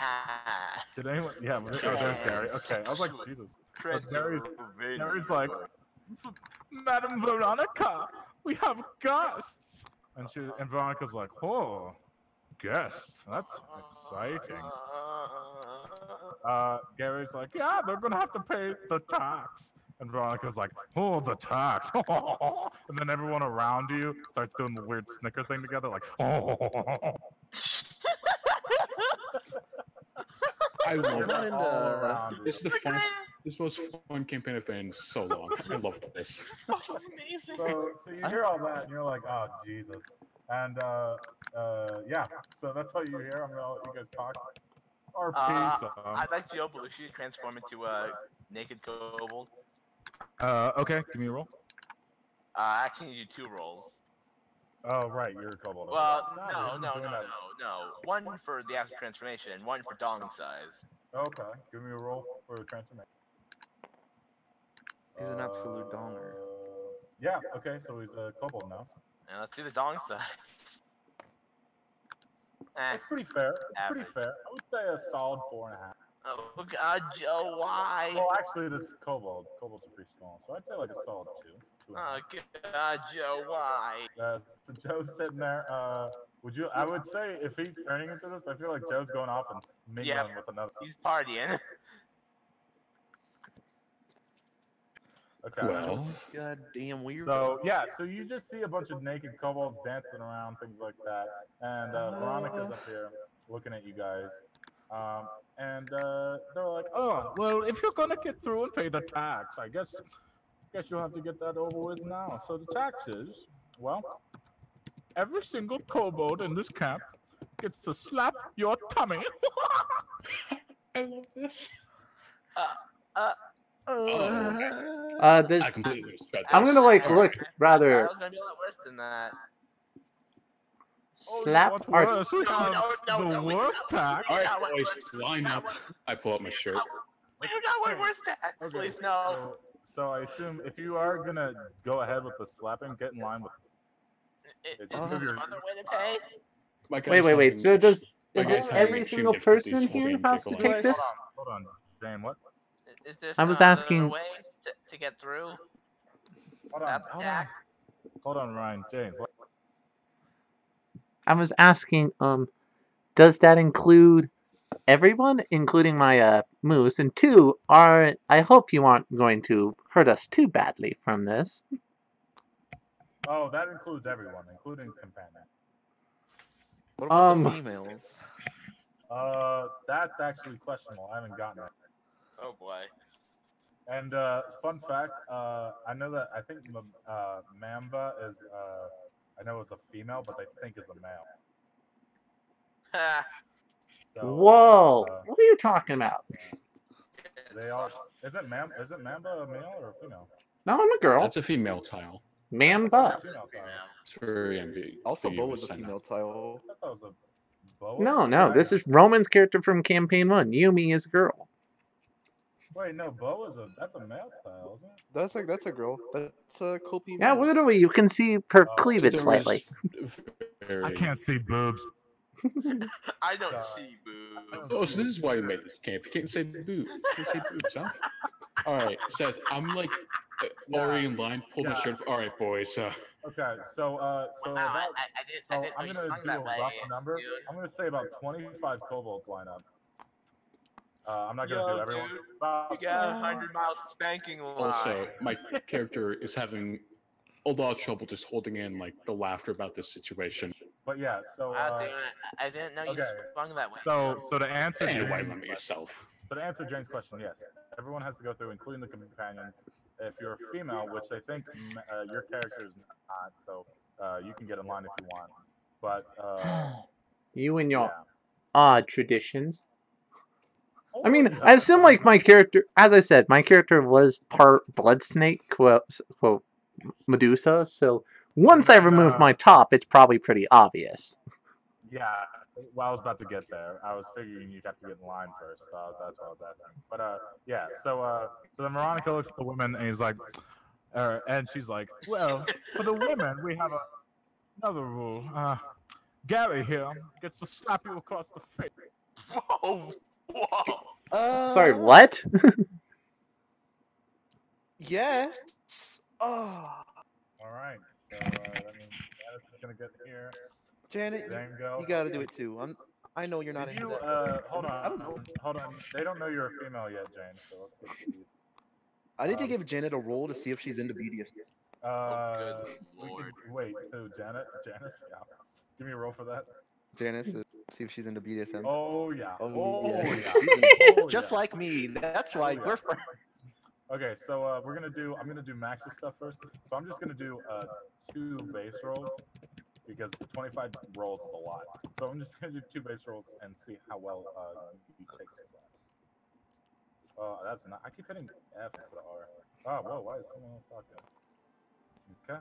Did anyone? Yeah, there's Gary. Okay, I was like, Jesus. So Gary's like, Madam Veronica, we have guests. And Veronica's like, oh, guests. That's exciting. Gary's like, yeah, they're gonna have to pay the tax. And Veronica's like, oh, the tax. And then everyone around you starts doing the weird snicker thing together, like, oh. I love Everyone in the- This is the funnest, this most fun campaign I've been in so long. I love this. That's amazing. So you hear all that, and you're like, oh, Jesus. And, yeah, so that's all you hear. I'm gonna let you guys talk. Or peace. I'd like Joe Belushi to transform into a naked kobold. Okay, give me a roll. I actually need to do 2 rolls. Oh, right, you're a kobold. Well, no. One for the actual transformation, and one for dong size. Okay, give me a roll for the transformation. He's an absolute donger. Yeah, okay, so he's a kobold now. And let's do the dong size. It's pretty fair. It's pretty fair. I would say a solid 4.5. Oh God, Joe, why? Well, actually, this is kobold. Kobolds are pretty small, so I'd say like a solid 2. Oh God, Joe, why? So Joe's sitting there. I would say if he's turning into this, I feel like Joe's going off and mingling with another. He's partying. Okay. Well, God damn weird. So yeah, so you just see a bunch of naked kobolds dancing around, things like that, and Veronica's up here looking at you guys, and they're like, "Oh, well, if you're gonna get through and pay the tax, I guess you'll have to get that over with now." So the tax is, well, every single kobold in this camp gets to slap your tummy. I love this. This, I completely respect I'm gonna like look rather That was gonna be a lot worse than that. slap What's our. worse? We have the worst tax. All right, boys, line up. I pull up my shirt. We do not want worse tax. Please no. So I assume if you are gonna go ahead with the slapping, get in line with. Is there some other way to pay? My guy's Wait. having- So is my it guy's having every extreme single difficulties person here holding has to Nikolai. take this? Hold on, Jane. What? Is there I some was other asking- way to get through? Hold on, Ryan. Jane. What? I was asking, does that include everyone, including my moose? And two, I hope you aren't going to hurt us too badly from this. Oh, that includes everyone, including companion. What about the females? That's actually questionable. I haven't gotten it. Oh boy. And fun fact, I know that I think Mamba is I know is a female, but they think is a male. So, Whoa! What are you talking about? They are. Isn't Mamba a male or a female? No, I'm a girl. That's a female tile. Man I thought buff. it was a female tile. It's very ambiguous. Also, Bo was a female tile. I thought it was a boa. No, no, this is Roman's character from Campaign 1. Yumi is a girl. Wait, no, that's a male tile, isn't it? That's a girl. That's a Kopi. Yeah, literally, you can see her Oh. cleavage There slightly. is very... I can't see boobs. I don't Sorry. see boobs. Oh, so this is why you made this camp. You can't say boo. You can't say boobs, huh? All right, Seth. I'm like already in line. Pull my Yeah. shirt. All right, boys. Okay, so Wow, about, I so didn't I'm know you gonna swung do that a way, rough number. dude. I'm gonna say about 25 kobolds line up. I'm not gonna Yo, do everyone. dude, About You got 100-mile spanking line. Also, my character is having a lot of trouble just holding in like the laughter about this situation. But yeah, so Wow, dude, I didn't know you okay. swung that way. so to answer Anyway, Jane's limit yourself. So to answer Jane's question, yes, everyone has to go through, including the companions. If you're a female, which I think your character is not, so you can get in line if you want. But You and your yeah. odd traditions. I Oh, mean, yeah, I assume like my character, as I said, my character was part blood snake, quote Medusa. So once I remove my top, it's probably pretty obvious. Yeah, well, I was about to get there. I was figuring you'd have to get in line first, so that's what I was asking. But yeah, so then Veronica looks at the women and he's like, and she's like, well, for the women we have another rule. Gary here gets to slap you across the face. Whoa, whoa. Sorry, what? Yes. Oh. All right, so that means Janice is gonna get here. Janet, Zango. you gotta do it too. I know you're not Did into you that. hold on? I don't know. Hold on. They don't know you're a female yet, Jane. So let's get to you. I need to give Janet a roll to see if she's into BDS. Good we lord. could wait. Who? Janice? Yeah. Give me a roll for that. Janice, see if she's into BDSM. Oh yeah. Oh, yeah. yeah. Oh, Just yeah. like me. That's why Oh, yeah. we're friends. Okay, so I'm gonna do Max's stuff first. So I'm just gonna do 2 base rolls because 25 rolls is a lot. So I'm just gonna do 2 base rolls and see how well you take the slaps. That's not. I keep hitting F instead of R. Oh, whoa! Why is someone else talking? Okay.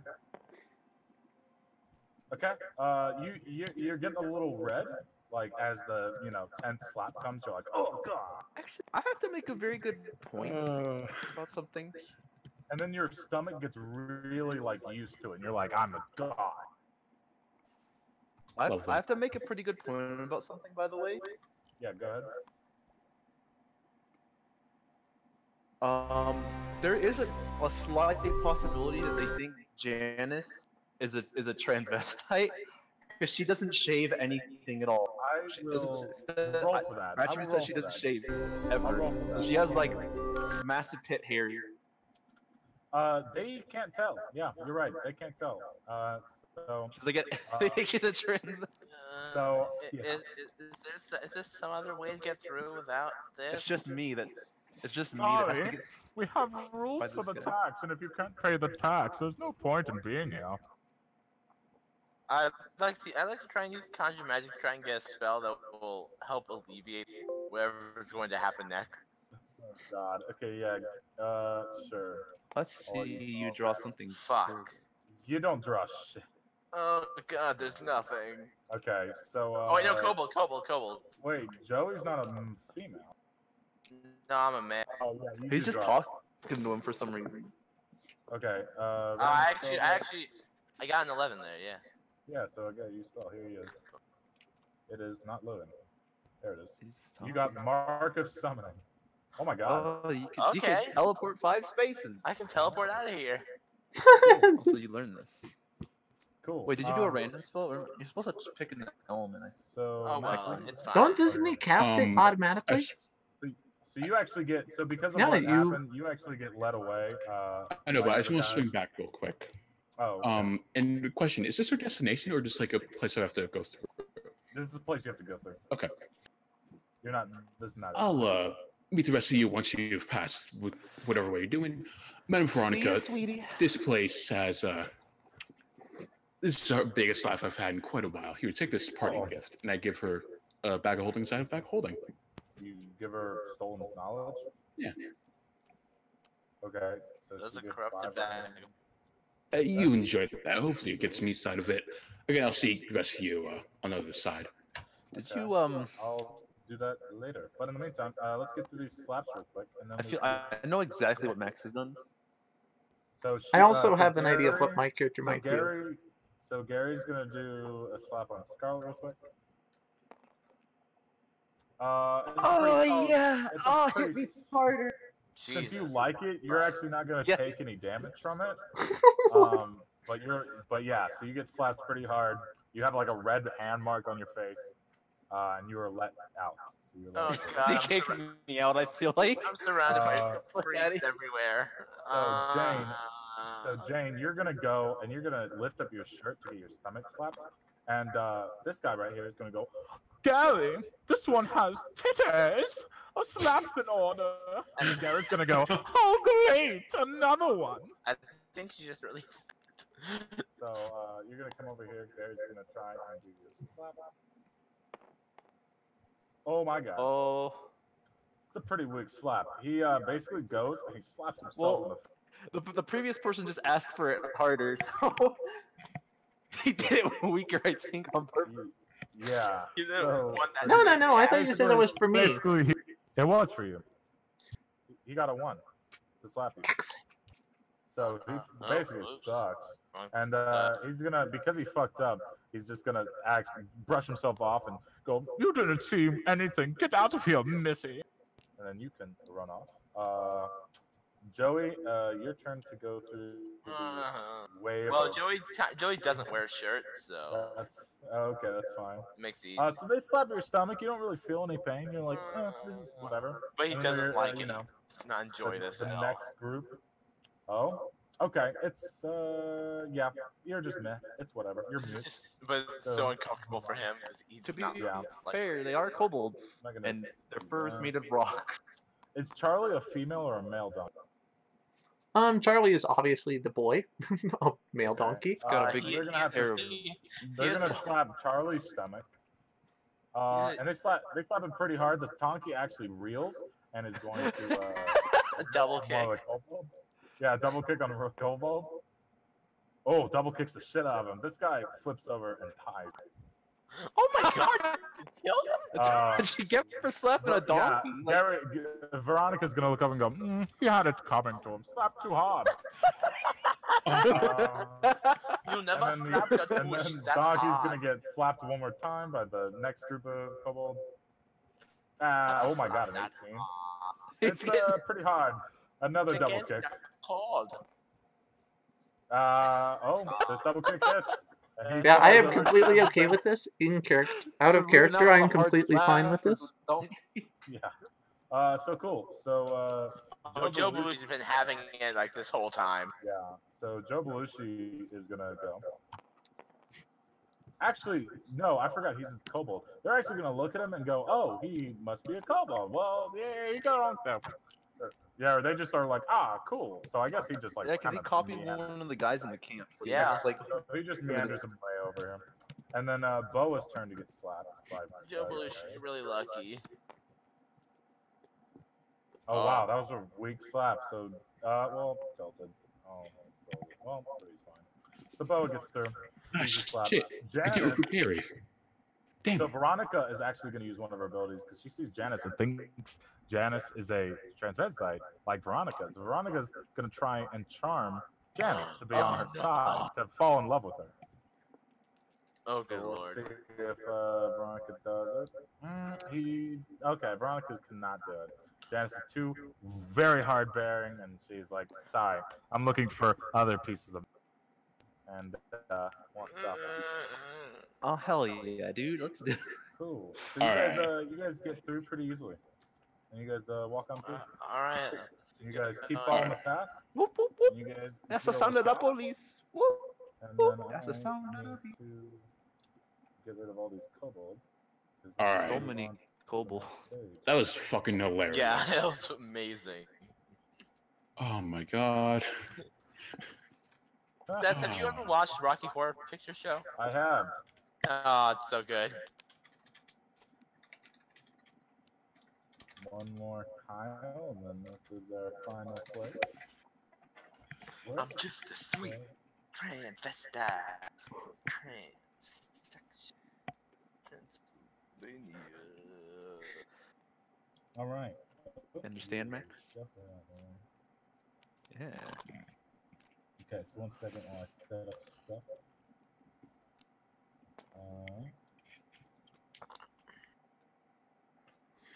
You're getting a little red, like as the 10th slap comes. You're like, oh god. Actually, I have to make a very good point about something. And then your stomach gets really like used to it, and you're like, I'm a god. I have to make a pretty good point about something, by the way. Yeah, go ahead. There is a slight possibility that they think Janice is a transvestite because she doesn't shave anything at all. I will roll for that. Patrick says she doesn't shave ever. She has like massive pit hairs. They can't tell. Yeah, you're right. They can't tell. So They think she's a trans. So, Is there some other way to get through without this? It's just me that has to sorry, get. we have rules for the tax, and if you can't pay the tax, there's no point in being here. I'd like to try and use conjure magic to try and get a spell that will help alleviate whatever's going to happen next. Oh god. Okay, yeah. Sure. Let's see you draw something. Fuck. You don't draw shit. Oh god, there's nothing. Okay, so Oh wait, no, kobold. Wait, Joey's not a female. No, I'm a man. Oh yeah, you He's do just draw. talking to him for some reason. Okay. I got an 11 there. Yeah. Yeah, so I got you spell. Here he is. It is not loading. There it is. He's You got Mark of Summoning. Oh my god. Oh, you can teleport 5 spaces. I can teleport out of here. So you learn this. Cool. Wait, did you do a random spell? Or you're supposed to pick an element. So Oh Max, well, it's fine. Don't Disney cast it automatically? So you actually get because of Yeah, what you- happened, you actually get led away. I know, but by I just the want to guys. swing back real quick. Oh. Okay. And the question is: this our destination, or just like a place I have to go through? This is the place you have to go through. Okay. You're not. This is not. I'll meet the rest of you once you've passed with whatever way you're doing. Madam Veronica, sweetie. this place has this is our biggest laugh I've had in quite a while. Here, take this parting gift, and I give her a bag of holding inside of bag of holding. You give her stolen knowledge. Yeah. Okay. So That's she a gets corrupted 5 bag. You enjoy that. Hopefully, you get some use out of it. Again, I'll see the rest of you on the other side. Did Okay. you I'll do that later. But in the meantime, let's get through these slaps real quick, and then I know exactly what Max has done. So I also so have an idea of Gary- what my character so might do. Gary, So Gary's gonna do a slap on Scarlet real quick. It's a pretty solid- yeah! it's a Oh, pretty hit me s- harder. Since you Jesus. like it, you're actually not gonna Yes. take any damage from it. But yeah, so you get slapped pretty hard. You have like a red hand mark on your face, and you were let out. So you're Oh let god, They I'm, kicked me out, I feel like. I'm surrounded by Look freaks at it. everywhere. So Jane, you're gonna go and you're gonna lift up your shirt to get your stomach slapped, and this guy right here is gonna go, Gary, this one has titties. A slap's in order. And then Gary's gonna go, oh great, another one. I think she's just really fat. so you're gonna come over here. Gary's gonna try and do your slap. Oh my god, Oh. it's a pretty weak slap. He basically goes and he slaps himself in the Well, the previous person just asked for it harder, so he did it weaker, I think, on purpose. Yeah. You know, So, one that- No. I thought you said that was for me. Basically, it was for you. He got a 1 to slap you. So he basically sucks. And he's gonna, because he fucked up, he's just gonna brush himself off and go, You didn't see anything. Get out of here, missy. and then you can run off. Joey, your turn to go through the wave. Well, Joey doesn't wear a shirt, so That's okay. That's fine. it makes it easy. So they slap your stomach. You don't really feel any pain. You're like, this is whatever. But he And then doesn't they're, like you it. know, He does not enjoy this the at all. next group. Oh, okay. It's yeah. You're just meh. It's whatever. You're mute. But it's so uncomfortable for him because he's To be not Yeah. like, fair, they are kobolds, Not gonna and their do fur is that. made of rock. Is Charlie a female or a male donkey? Charlie is obviously the boy, a male donkey. got a so big they're gonna have hair. to. he They're is gonna a- slap Charlie's stomach. And they slap him pretty hard. The donkey actually reels and is going to a double kick. more like kobold. Yeah, double kick on a kobold. Oh, double kicks the shit out of him. This guy flips over and ties. Oh my god! You killed him? What you get for slapping a donkey? Yeah, Like, Veronica's gonna look up and go, He had it coming to him. slap too hard. You never and then, slapped a and douche then that Donkey's hard. gonna get slapped one more time by the next group of kobolds. Oh my god, an 18. It's pretty hard. Another double Against kick. that cord. This double kick hits. And he Yeah, I am falls over. completely okay with this. In character, out of character, I am completely fine with this. Yeah. So cool. So Oh, Joe Belushi's been having it like this whole time. Yeah. So Joe Belushi is gonna go. Actually, no, I forgot he's a kobold. They're actually gonna look at him and go, "Oh, he must be a kobold." Well, yeah, you got on. Yeah, or they just are like, "Ah, cool." So I guess he just like. yeah, because he kinda copied meanders. one of the guys in the camp. So Yeah. he's like, So he just meanders his way over him. And then Boa's turn to get slapped by Joe by Belushi's Gary. really lucky. Oh wow, that was a weak slap. So well, tilted. Oh well, but he's fine. So Boa gets through. Easy slap. Shit. I can't Janice. recruit Gary. Damn. So Veronica is actually going to use one of her abilities because she sees Janice and thinks Janice is a transvestite like Veronica. So Veronica's going to try and charm Janice to be on her side, to fall in love with her. Oh, good So lord. let's see if Veronica does it. Okay, Veronica cannot do it. Janice is too very hard bearing, and she's like, "Sorry, I'm looking for other pieces of." And wants stuff. oh hell yeah, dude, let's do it. Cool. So you All guys, right. you guys get through pretty easily, and you guys walk on through. Alright. You guys keep going. following the path. Whoop, whoop, whoop. And you guys. That's the get sound over of the top, police. Whoop. And whoop. then That's the I sound of need the to get rid of all these kobolds. All right. So many kobolds. That was fucking hilarious. Yeah, that was amazing. Oh my god. Seth, have you ever watched Rocky Horror Picture Show? I have. Oh, it's so good. One more tile, and then this is our final place. I'm just a sweet Transvestite. Transylvania. All right. Understand, Max? Yeah. Okay, so 1 second while I set up stuff.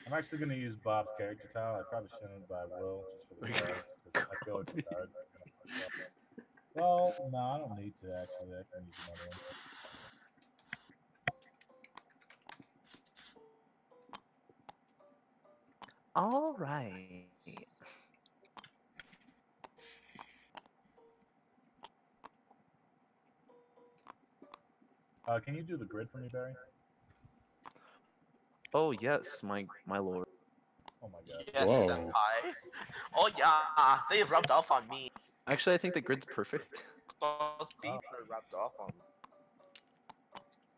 I'm actually going to use Bob's character tile. I probably shouldn't, but I will just for the guards, because I feel like the guards are going to. Well, no, I don't need to actually. I can use another one. All right. Can you do the grid for me, Barry? Oh yes, my lord. Oh my god. Yes, Whoa. senpai. Oh yeah, they rubbed off on me. Actually, I think the grid's perfect. Both people rubbed off on me.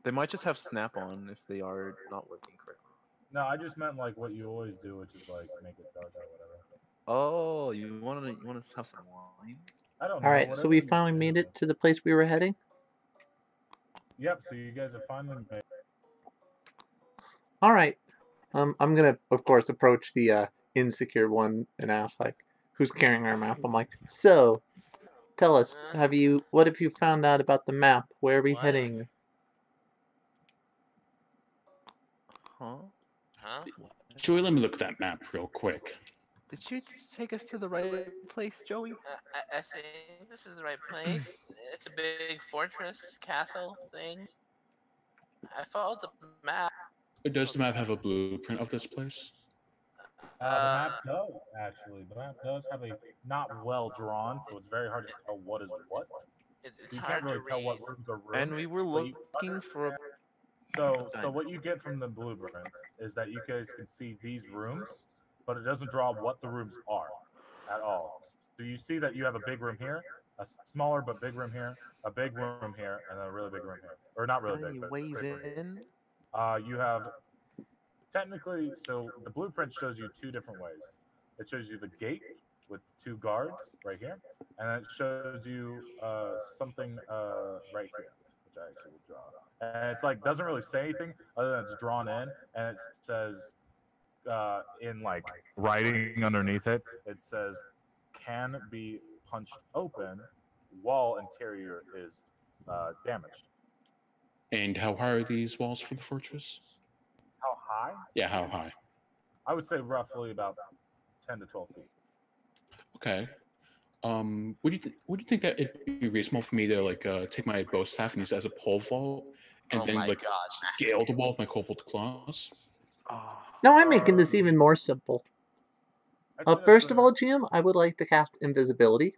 They might just have snap-on if they are not working correctly. No, I just meant like what you always do, which is like make it dark or whatever. Oh, you want to have some lines? I don't know. All right, so whatever we you finally do. made it to the place we were heading. Yep. So you guys have finally made. All right. I'm gonna, of course, approach the insecure one and ask, like, who's carrying our map? I'm like, so, tell us, what have you found out about the map? Where are we What? heading? Huh? Huh? Joey, let me look at that map real quick. Did you take us to the right place, Joey? I think this is the right place. It's a big fortress, castle thing. I followed the map. Does the map have a blueprint of this place? The map does actually. The map does have a not well drawn, so it's very hard to tell what is what. It's You hard can't really to tell what read. rooms are rooms. And we were but you looking for a. So what you get from the blueprints is that you guys can see these rooms, but it doesn't draw what the rooms are at all. So you see that you have a big room here, a smaller but big room here, a big room here, and a really big room here. Or not really big, Any but ways big room. in? You have technically, so the blueprint shows you two different ways. It shows you the gate with 2 guards right here, and it shows you something right here, which I actually will draw. And it's like doesn't really say anything other than it's drawn in, and it says in like writing underneath it, it says can be punched open. Wall interior is damaged. And how high are these walls for the fortress? How high? Yeah, how high? I would say roughly about 10 to 12 feet. Okay. Would you think that it'd be reasonable for me to like take my bow staff and use it as a pole vault and Oh then my like god. scale the wall with my kobold claws? Now I'm making this even more simple. First of all, GM, I would like to cast invisibility.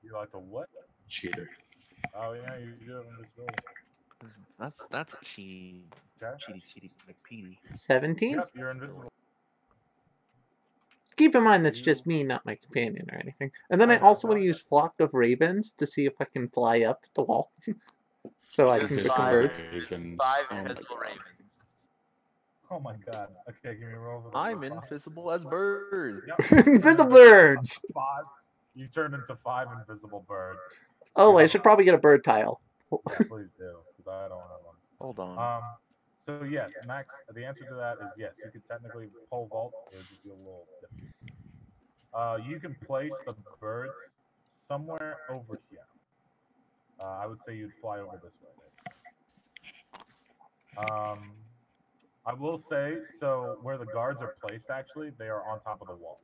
You like to what? Cheater. Oh yeah, you do have invisibility. That's cheating. Okay. Cheaty, McPeety. 17? Yep, you're invisible. Keep in mind that's just me, not my companion or anything. And then I also want to use Flock of Ravens to see if I can fly up the wall. So I can Use hit the Invisible birds. ravens. 5 Oh my invisible god. ravens. Oh my god. Okay, give me a roll for the I'm roll. invisible as birds. Yep. Invisible birds! 5. You turned into 5 invisible birds. Oh, I should probably get a bird tile. Yeah, please do, because I don't have one. Hold on. So yes, Max, the answer to that is yes. You could technically pole vault. It would just be a little different. You can place the birds somewhere over here. I would say you'd fly over this way. I will say, so where the guards are placed, actually, they are on top of the wall.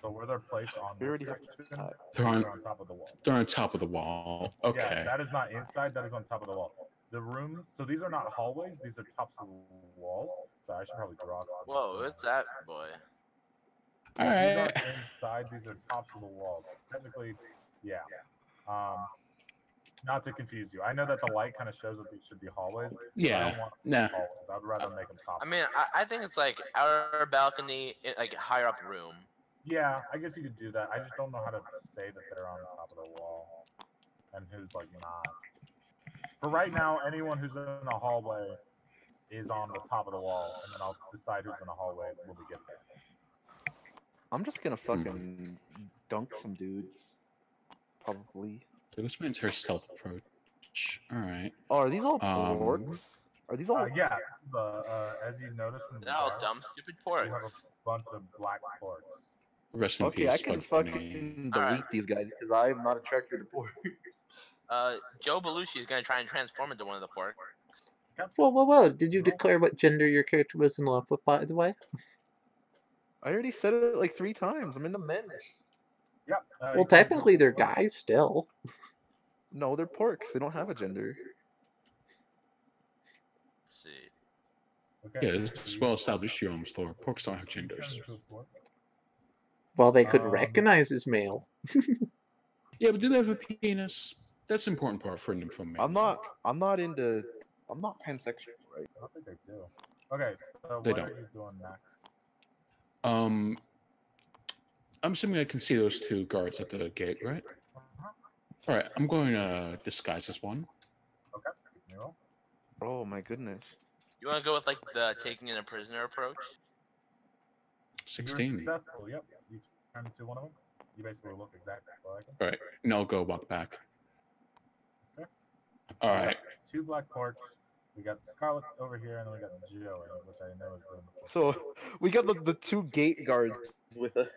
So where they're placed on We this already have section, They're they're on on top of the wall. they're on top of the wall. Okay. Yeah, that is not inside, that is on top of the wall. The rooms, so these are not hallways, these are tops of the walls. So I should probably draw something. Whoa, what's that, boy? These Alright. aren't inside, these are tops of the walls. Technically, yeah. Not to confuse you. I know that the light kind of shows that these should be hallways. I Yeah. don't want Nah. hallways. I'd rather make them top. I mean, I think it's like outer balcony, like higher up room. Yeah, I guess you could do that. I just don't know how to say that they're on top of the wall and who's like not. For right now, anyone who's in a hallway is on the top of the wall, and then I'll decide who's in a hallway when we get there. I'm just gonna fucking dunk some dudes. Probably. So this means her stealth approach. All right. Oh, are these all porks? Are these all? Yeah, as you noticed from the They're all bar, dumb, stupid we have a porks. bunch of black porks. Rest in Okay, peace, I can Spud Bunny. fucking Alright. delete these guys because I'm not attracted to porks. Joe Belushi is gonna try and transform into one of the porks. Whoa! Did you declare what gender your character was in love with, by the way? I already said it like 3 times. I'm into men. Yep. Well, technically they're guys still. No, they're porks. They don't have a gender. Let's see. Okay. Yeah, it's well established Urealms lore. Porks don't have genders. Well, they could recognize as male. Yeah, but do they have a penis? That's an important part for an info. I'm not pansexual, right? I don't think they do. Okay, so They what don't. are you doing next? I'm assuming I can see those 2 guards at the gate, right? All right, I'm going to disguise as one. Okay. Give me a roll. Oh my goodness. You wanna go with like the taking in a prisoner approach? You're 16. successful. Yep. You turn into one of them. You basically look exactly like them. All right, now I'll go walk back. Okay. All right. 2 black porks. We got Scarlet over here, and then we got Joey, which I know is good. So we got the 2 gate guards with us.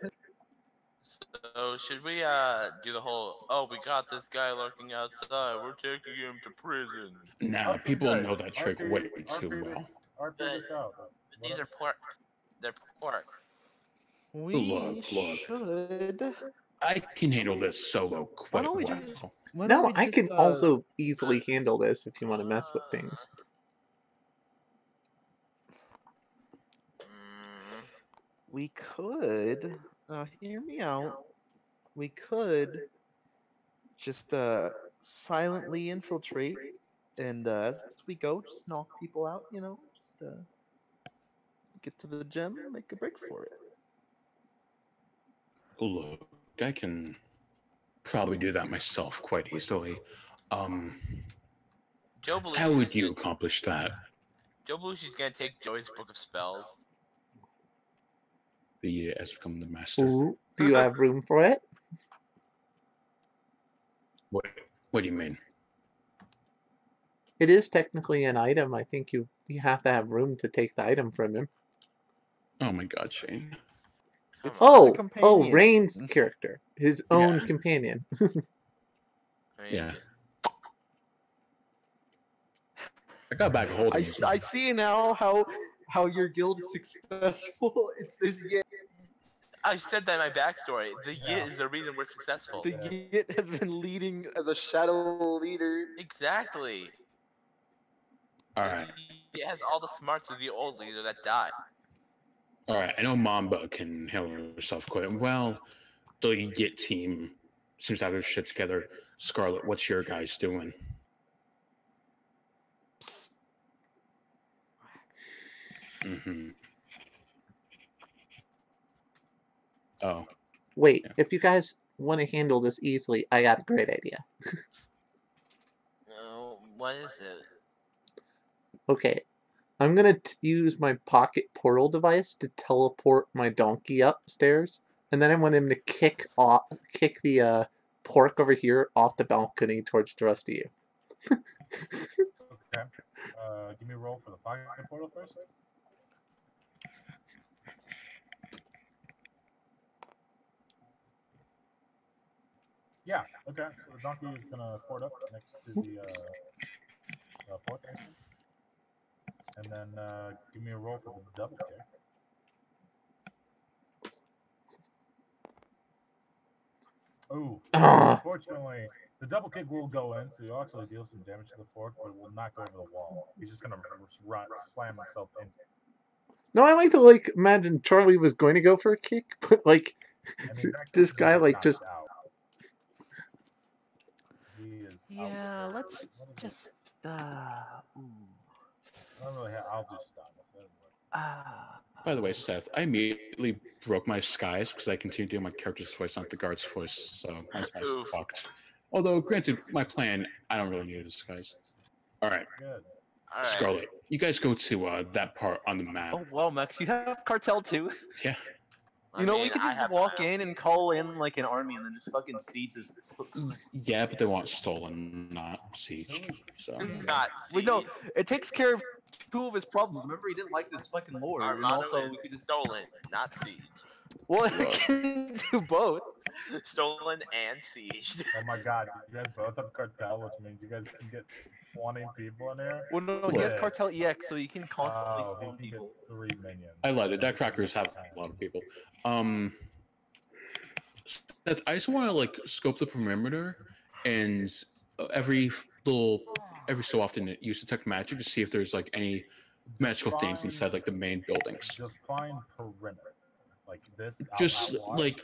So should we do the whole? Oh, we got this guy lurking outside. We're taking him to prison. Now people know that trick way too well. RP this out. These are pork. They're pork. We Look. should. I can handle this solo quite don't we well. just- Why don't No, we I just, can also easily handle this if you want to mess with things. We could. Hear me out. We could just silently infiltrate, and as we go, just knock people out. You know, just get to the gem, make a break for it. Look, I can probably do that myself quite easily. Joe Belushi's How would you accomplish that? Joe Belushi's gonna take Joey's book of spells. The has become the master. Ooh, do you have room for it? What do you mean? It is technically an item. I think you have to have room to take the item from him. Oh my God, Shane. It's Oh, the companion. Rain's character, his own Yeah. companion. I mean, Yeah. I got back a hold of him. I see now how your guild is successful. It's this Yit. I said that in my backstory. The Yit is the reason we're successful. The Yit has been leading as a shadow leader. Exactly. All right. It has all the smarts of the old leader that died. All right, I know Mamba can handle herself quite well. The Yit team seems to have their shit together. Scarlet, what's your guys doing? Mm-hmm. Oh. Wait, Yeah. if you guys want to handle this easily, I got a great idea. No, what is it? Okay, I'm gonna use my pocket portal device to teleport my donkey upstairs, and then I want him to kick the pork over here off the balcony towards the rest of you. Okay. Give me a roll for the pocket portal first. Yeah. Okay. So the donkey is gonna port up next to the port entrance, and then give me a roll for the double kick. Ooh. Unfortunately, the double kick will go in, so you'll actually deal some damage to the pork, but it will not go over the wall. He's just gonna slam himself into it. No, I like to imagine Charlie was going to go for a kick, but And he's actually this gonna guy get like knocked just out. He is out Yeah, there. let's What is it? just I don't really have, I'll just stop it. By the way, Seth, I immediately broke my disguise because I continued doing my character's voice, not the guard's voice, so my disguise is Oof. fucked. Although, granted, my plan, I don't really need a disguise. All right, Good. All right. Scarlet, you guys go to that part on the map. Oh well, Max, you have cartel too. Yeah. You know, we could just walk in and call in like an army and then just fucking siege this. Yeah, but they want stolen, not sieged. So. Not Wait, no, it takes care of 2 of his problems. Remember, he didn't like this fucking lore, Our and motto also is we could just. stolen, not siege. Well, it can do both. Stolen and sieged. Oh my god, you guys both have cartel, which means you guys can get 20 people in here. Well, no, he has Yeah. Cartel EX, so you can constantly Oh, spawn he can people. get 3 minions. I lied. The deck crackers have a lot of people. I just want to like scope the perimeter and every so often use detect magic to see if there's like any magical things inside like the main buildings. Define perimeter. Like this. Just outline? like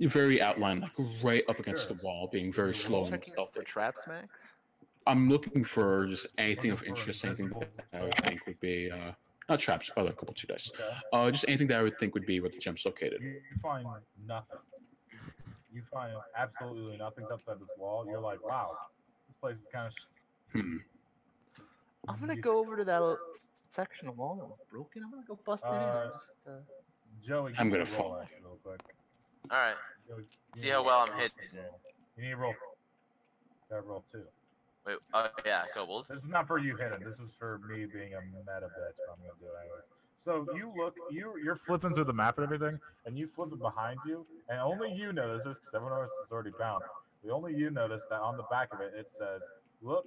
very outline, like right up against the wall, being very slow and Checking stealthy. for traps, Max. I'm looking for just anything of interest, anything that I would think would be not traps, but a couple 2 dice. Okay. Just anything that I would think would be where the gem's located. You find nothing. You find absolutely nothing outside this wall. You're like, wow, this place is kind of. I'm gonna go over to that section of wall that was broken. I'm gonna go bust it in. And just, Joey, I'm give me gonna a roll follow. actually, real quick. All right. Joey, you See need how to well roll. I'm hidden. You need to roll. Gotta roll 2. Wait. Oh yeah, kobold. This is not for you hidden. This is for me being a meta bitch. But I'm gonna do it anyways. So you look, you're flipping through the map and everything, and you flip it behind you, and only you notice this because everyone else has already bounced. But only you notice that on the back of it, it says, "Look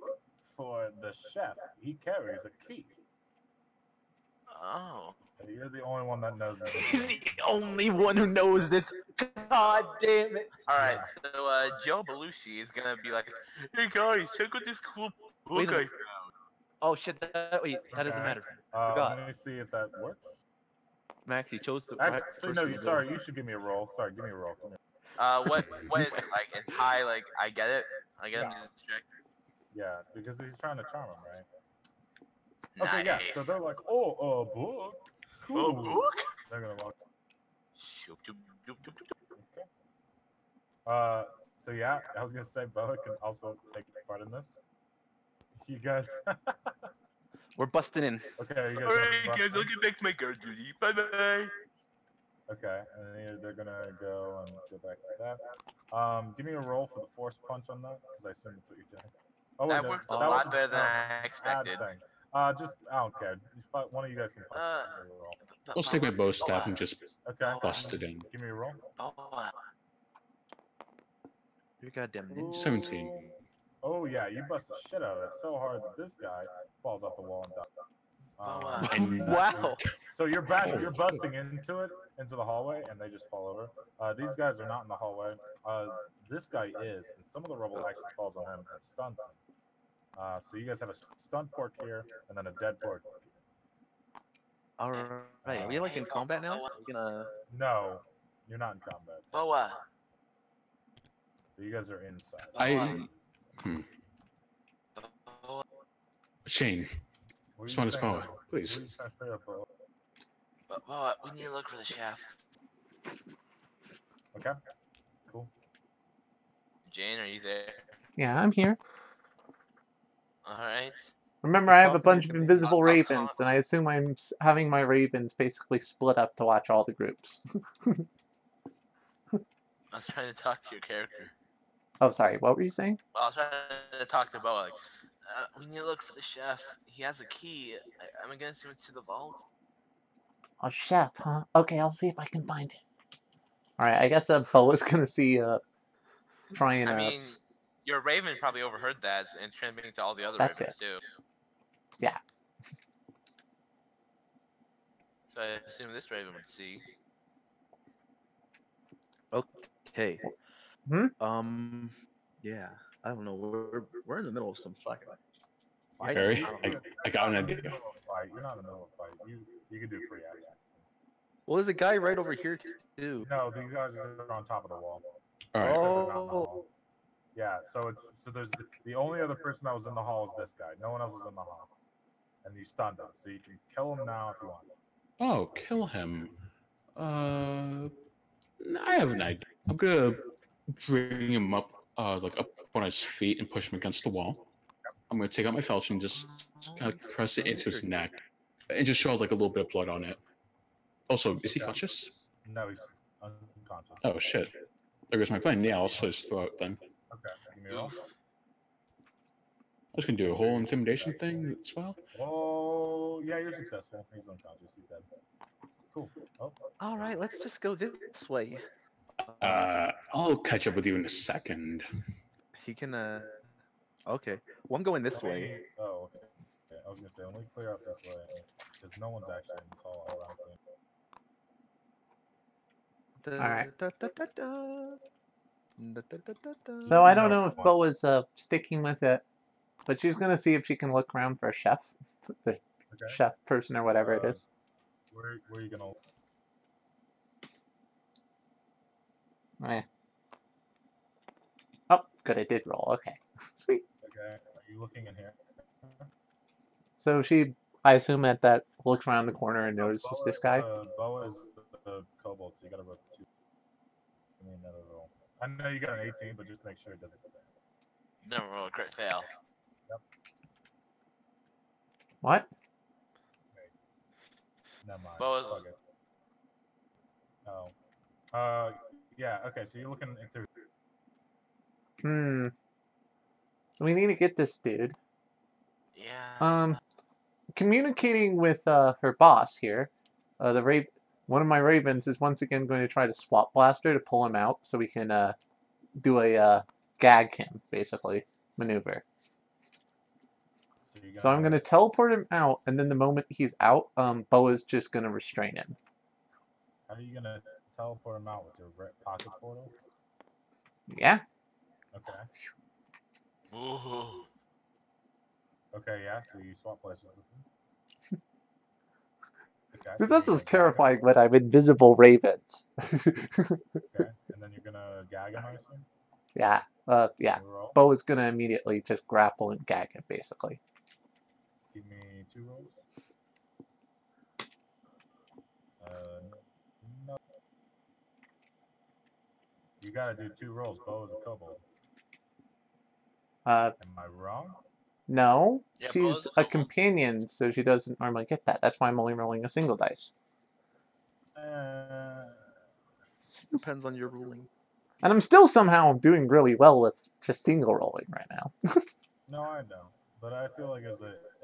for the chef. He carries a key." Oh. And you're the only one that knows this. He's the only one who knows this. God damn it! All right. So Joe Belushi is gonna be like, "Hey guys, check out this cool Wait book a I minute. found." Oh shit! Wait, that doesn't Okay. matter. I forgot. Let me see if that works. Max, you chose the Actually, first no. one to go. Sorry, you should give me a roll. Sorry, give me a roll. Come here. What is it like? It's high. Like I get it. I get him distracted. Yeah, because he's trying to charm him, right? Okay, Nice. yeah. So they're like, "Oh, a book. Cool." A book? They're gonna walk. Shoop, doop, doop, doop, doop, doop. Okay. So yeah, I was gonna say Boa can also take part in this. You guys. We're busting in. Okay, you guys. Alright, guys, I'll get back to my guard duty. Bye bye. Okay, and then they're gonna go and go back to that. Give me a roll for the force punch on that, because I assume that's what you're doing. Oh, wait, That no, worked a that lot was better than I bad expected. thing. Just I don't care. One of you guys can punch. Give me a roll. I'll take my bow staff and just Okay. bust it in. Give me a roll. Oh, You goddamn ninja. 17. Oh yeah, you bust the shit out of it so hard that this guy falls off the wall and dies. And Wow. So you're busting into it, into the hallway, and they just fall over. These guys are not in the hallway. This guy is, and some of the rubble actually falls on him and stuns him. So you guys have a stunned pork here, and then a dead pork. All right. Are we like in combat now? We're gonna. No, you're not in combat. Boa. So you guys are inside. Shane, What are you respond to saying? Boa, please. What are you trying to say, bro? Boa, we need to look for the chef. Okay. Cool. Jane, are you there? Yeah, I'm here. All right. Remember, I have a Talking bunch to of me. invisible I'll ravens, call- and I assume I'm having my ravens basically split up to watch all the groups. I was trying to talk to your character. Oh, sorry, what were you saying? I was trying to talk to Boa. Like, we need to look for the chef. He has a key. I'm gonna assume it's to the vault. Oh, chef, huh? Okay, I'll see if I can find it. Alright, I guess Boa's gonna see, try and, I mean, your raven probably overheard that and transmitting to all the other That ravens too. Yeah. So I assume this raven would see. Okay. Hmm? Yeah. I don't know. We're in the middle of some fucking. fight. Barry, I don't know. I got an You're idea. in the middle of a fight. You're not in the middle of a fight. You can do free action. Well, there's a guy right over here too. No, these guys are on top of the wall. All right. They're not in the Oh. hall. Yeah, so there's the only other person that was in the hall is this guy. No one else is in the hall. And you stunned him, so you can kill him now if you want. Oh, kill him. I have an idea. I'm gonna bring him up, like up on his feet and push him against the wall. I'm gonna take out my falchion and just kind of press it into his neck and just show like a little bit of blood on it. Also, is he conscious? No, he's unconscious. Oh shit. There goes my plan. Yeah, I'll slit his throat then. Okay, give me a roll. Oof. I was gonna do a whole intimidation thing as well. Oh, yeah, you're successful. He's unconscious. He's dead. Cool. Oh, All right, let's just go this way. I'll catch up with you in a second. He can. Okay. Well, I'm going this let way. me- Oh, okay. I was gonna say, let me clear up this way because no one's actually in this hall around me. Alright. Da, da, da, da. Da, da, da, da, da. So I don't No know if one. Bo is sticking with it, but she's gonna see if she can look around for a chef, the Okay. chef person or whatever it is. Where are you gonna? Eh. Oh, good, I did roll. Okay, sweet. Okay. Are you looking in here? So she, I assume at that looks around the corner and notices this guy. Boa is the kobold, so you gotta roll 2. Give me another roll. I know you got an 18, but just make sure it doesn't fail. Don't roll a crit fail. What? Never mind. Boa's- Fuck it. Oh. Yeah. Okay. So you're looking through. So we need to get this dude. Yeah. Communicating with her boss here, one of my ravens is once again going to try to swap blaster to pull him out so we can do a gag him, basically, maneuver. So I'm going to teleport him out, and then the moment he's out, Boa's just going to restrain him. How are you gonna teleport him out with your pocket portal? Yeah? Okay. Ooh. Okay. Yeah. So you swap places with him. Okay. So so this you're is gonna gag him? terrifying when I'm invisible ravens. Okay. And then you're gonna gag him, I assume. Yeah, yeah. Give me a roll. Bo is going to immediately just grapple and gag him, basically. Give me 2 rolls. No. You gotta do 2 rolls. Bo is a kobold. Am I wrong? No, Yeah, she's Bo's a a kobold. companion, so she doesn't normally get that. That's why I'm only rolling a single dice. Depends on your ruling. And I'm still somehow doing really well with just single rolling right now. No, I know. But I feel like as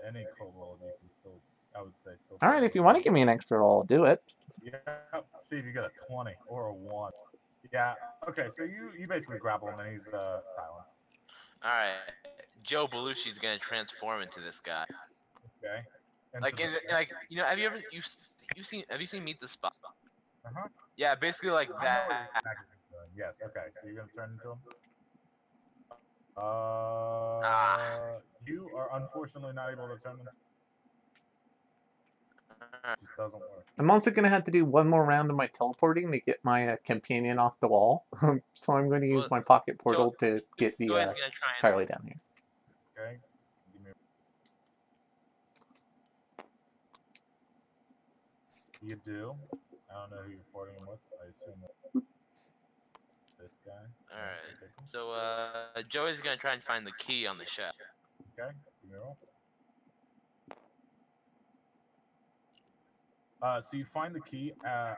any kobold, you can still, I would say, still. Alright, if you want to give me an extra roll, I'll do it. Yeah. See if you get a 20 or a 1. Yeah. Okay. So you basically grapple him and he's silenced. Alright. Joe Belushi's gonna transform into this guy. Okay. Like, Into is it, the- like, you know, have you seen Meet the Spot? Uh-huh. Yeah, basically like I know what that. exactly what you're doing. Yes. Okay. So you're gonna turn into him. You are unfortunately not able to turn him. It just doesn't work. I'm also going to have to do one more round of my teleporting to get my companion off the wall. So I'm going to use Well, my pocket portal to get the Joey's gonna try and Charlie down here. Okay. Give me. You do. I don't know who you're porting him with. I assume that this guy. Alright. Okay. Cool. So Joey's gonna try and find the key on the chef. Okay. Give me a roll. So you find the key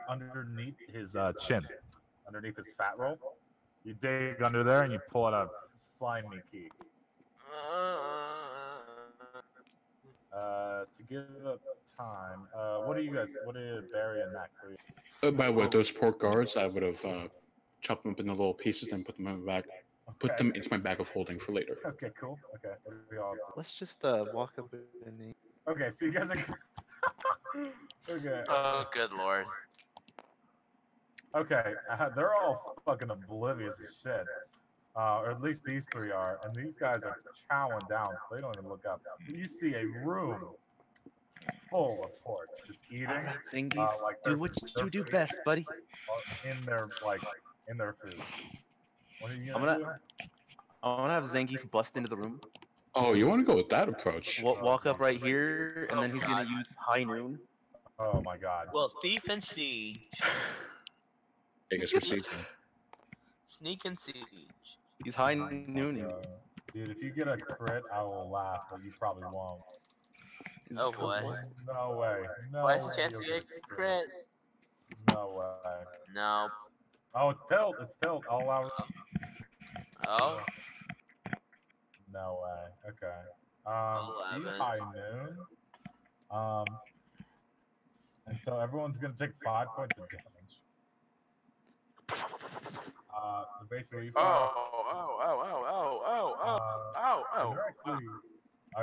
underneath his chin, underneath his fat roll. You dig under there and you pull out a slimy key. To give up time, what did Barry and Max? By the way, those pork guards, I would have chopped them up into little pieces and put them in my bag. Put them into my bag of holding for later. Okay, cool. Okay, what do we all do? Let's just walk up and. Okay, so you guys are. Okay. Oh, good lord. Okay, they're all fucking oblivious as shit. Or at least these 3 are, and these guys are chowing down, so they don't even look up. You see a room full of pork, just eating. All right, Zingy, like do what you do best, buddy. In their food. What are you I'm gonna do? gonna have Zangief bust into the room. Oh, you want to go with that approach? Walk up right here, and Oh, then he's God. gonna use High Noon. Oh my god. Well, thief and siege. I guess we're seeing. Sneak and siege. He's High Nooning. Dude, if you get a crit, I will laugh, but you probably won't. Oh boy. No way. No What's the way chance you'll to get a crit? No way. No. Oh, it's tilt. It's tilt. All out. Oh, No way. Okay. See 11. high noon. And so everyone's gonna take 5 points of damage. So basically, you Oh, fire. And they're actually,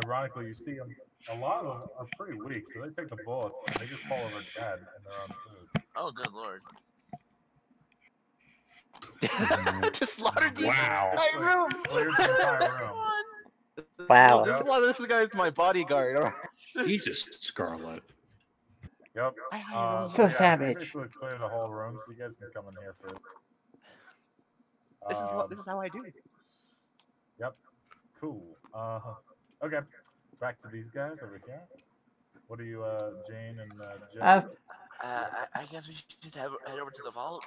ironically, you see them. A lot of them are pretty weak, so they take the bullets and they just fall over dead in their own food. Oh, good lord. Just slaughtered the Wow. entire room. Cleared the entire room. Wow. Yo, this guy's my bodyguard. All right. Jesus, Scarlet. Yep. I hired him. So yeah, savage. You basically clear the whole room, so you guys can come in here for. This is how I do. Yep. Cool. Okay. Back to these guys over here. What are you, Jane and Joe? I guess we should just head over to the vault.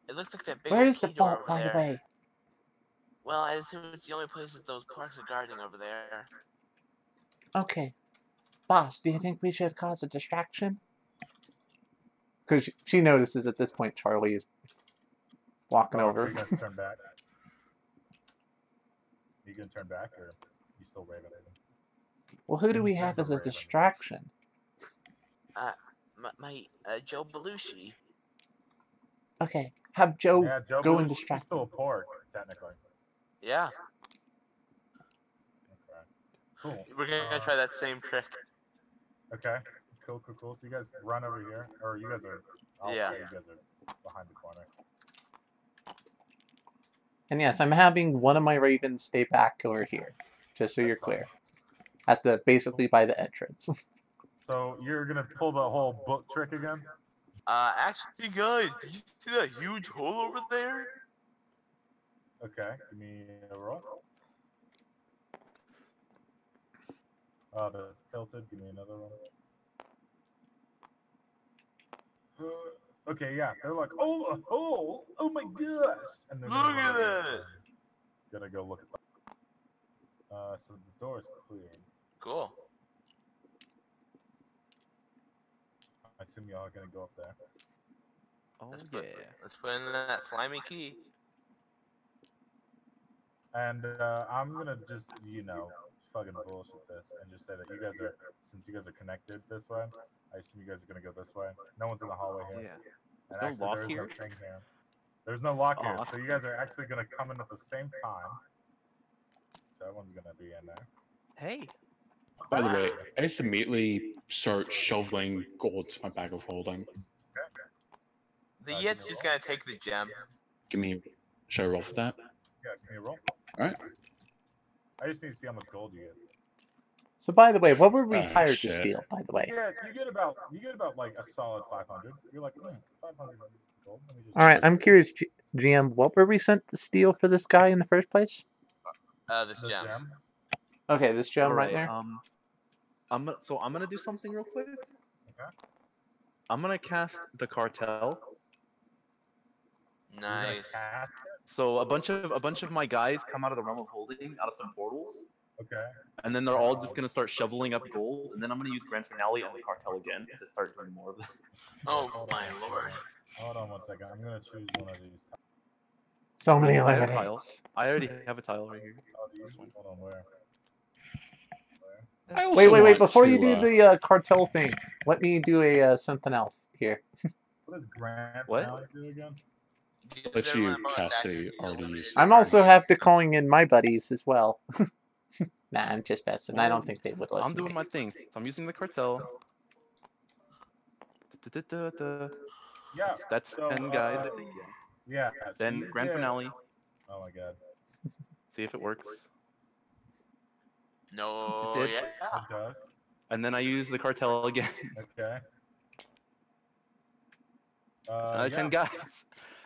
It looks like that big Where old is the key door vault, over by there. the way? Well, I assume it's the only place that those parks are guarding over there. Okay. Boss, do you think we should cause a distraction? Because she notices at this point Charlie is walking over. Are you gonna turn back? You gonna turn back, or you still raving at him? Well, who do we There's have a as a raven. distraction? My Joe Belushi. Okay, have Joe Yeah, Joe go and Belushi, distract he's still a pork, technically. Yeah, Okay. Cool. we're gonna try that same trick. Okay. Cool. So you guys run over here, or you guys are. I'll Yeah. say you guys are behind the corner. And yes, I'm having one of my ravens stay back over here, just so you're clear. At the basically by the entrance. So you're gonna pull the whole book trick again? Actually, guys, did you see that huge hole over there? Okay. Give me a roll. Oh, that's tilted. Give me another one. Okay, yeah. They're like, oh, a hole! Oh my gosh! And they're Look at that! Gonna go look at that. So the door is cleared. Cool. I assume y'all are gonna go up there. Oh Let's put in that slimy key. And I'm gonna just, fucking bullshit this and just say that you guys are, since you guys are connected this way, I assume you guys are gonna go this way. No one's in the hallway here. Yeah. And no actually, lock there's here? no thing here. There's no lock here, Aw. so you guys are actually gonna come in at the same time. So everyone's gonna be in there. Hey. By the way, I just immediately start shoveling gold into my bag of holding. The Yet's just gonna take the gem. Give me. Should I roll for that? Yeah, can you roll? Alright. I just need to see how much gold you get. So by the way, what were we Oh, hired to shit. steal, by the way? Yeah, you get about like a solid 500. You're like, 500 gold. Let me just. Alright, I'm curious, GM, what were we sent to steal for this guy in the first place? This gem. Okay, this gem right Alright, there? I'm gonna do something real quick. Okay. I'm gonna cast the cartel. Nice. So a bunch of my guys come out of the realm of holding, out of some portals, Okay. and then they're all just gonna start shoveling up gold, and then I'm gonna use grand finale and the cartel again to start doing more of that. Oh my lord. Hold on one second. I'm gonna choose one of these. So many I have a tile. eliminates. I already have a tile right here. Oh, do you? Hold on, where? I also Wait, want before to, you do the cartel thing, let me do a something else here. What does grand What? finale do again? let you cast a already used. I'm also have to calling in my buddies as well. Nah, I'm just messing. I don't think they would listen. I'm doing my thing. So I'm using the cartel. Yeah. That's So, 10 guys. Yeah. Then grand finale. Oh my god. See if it works. No, It did. yeah. It does. And then I use the cartel again. Okay. Another 10 guys.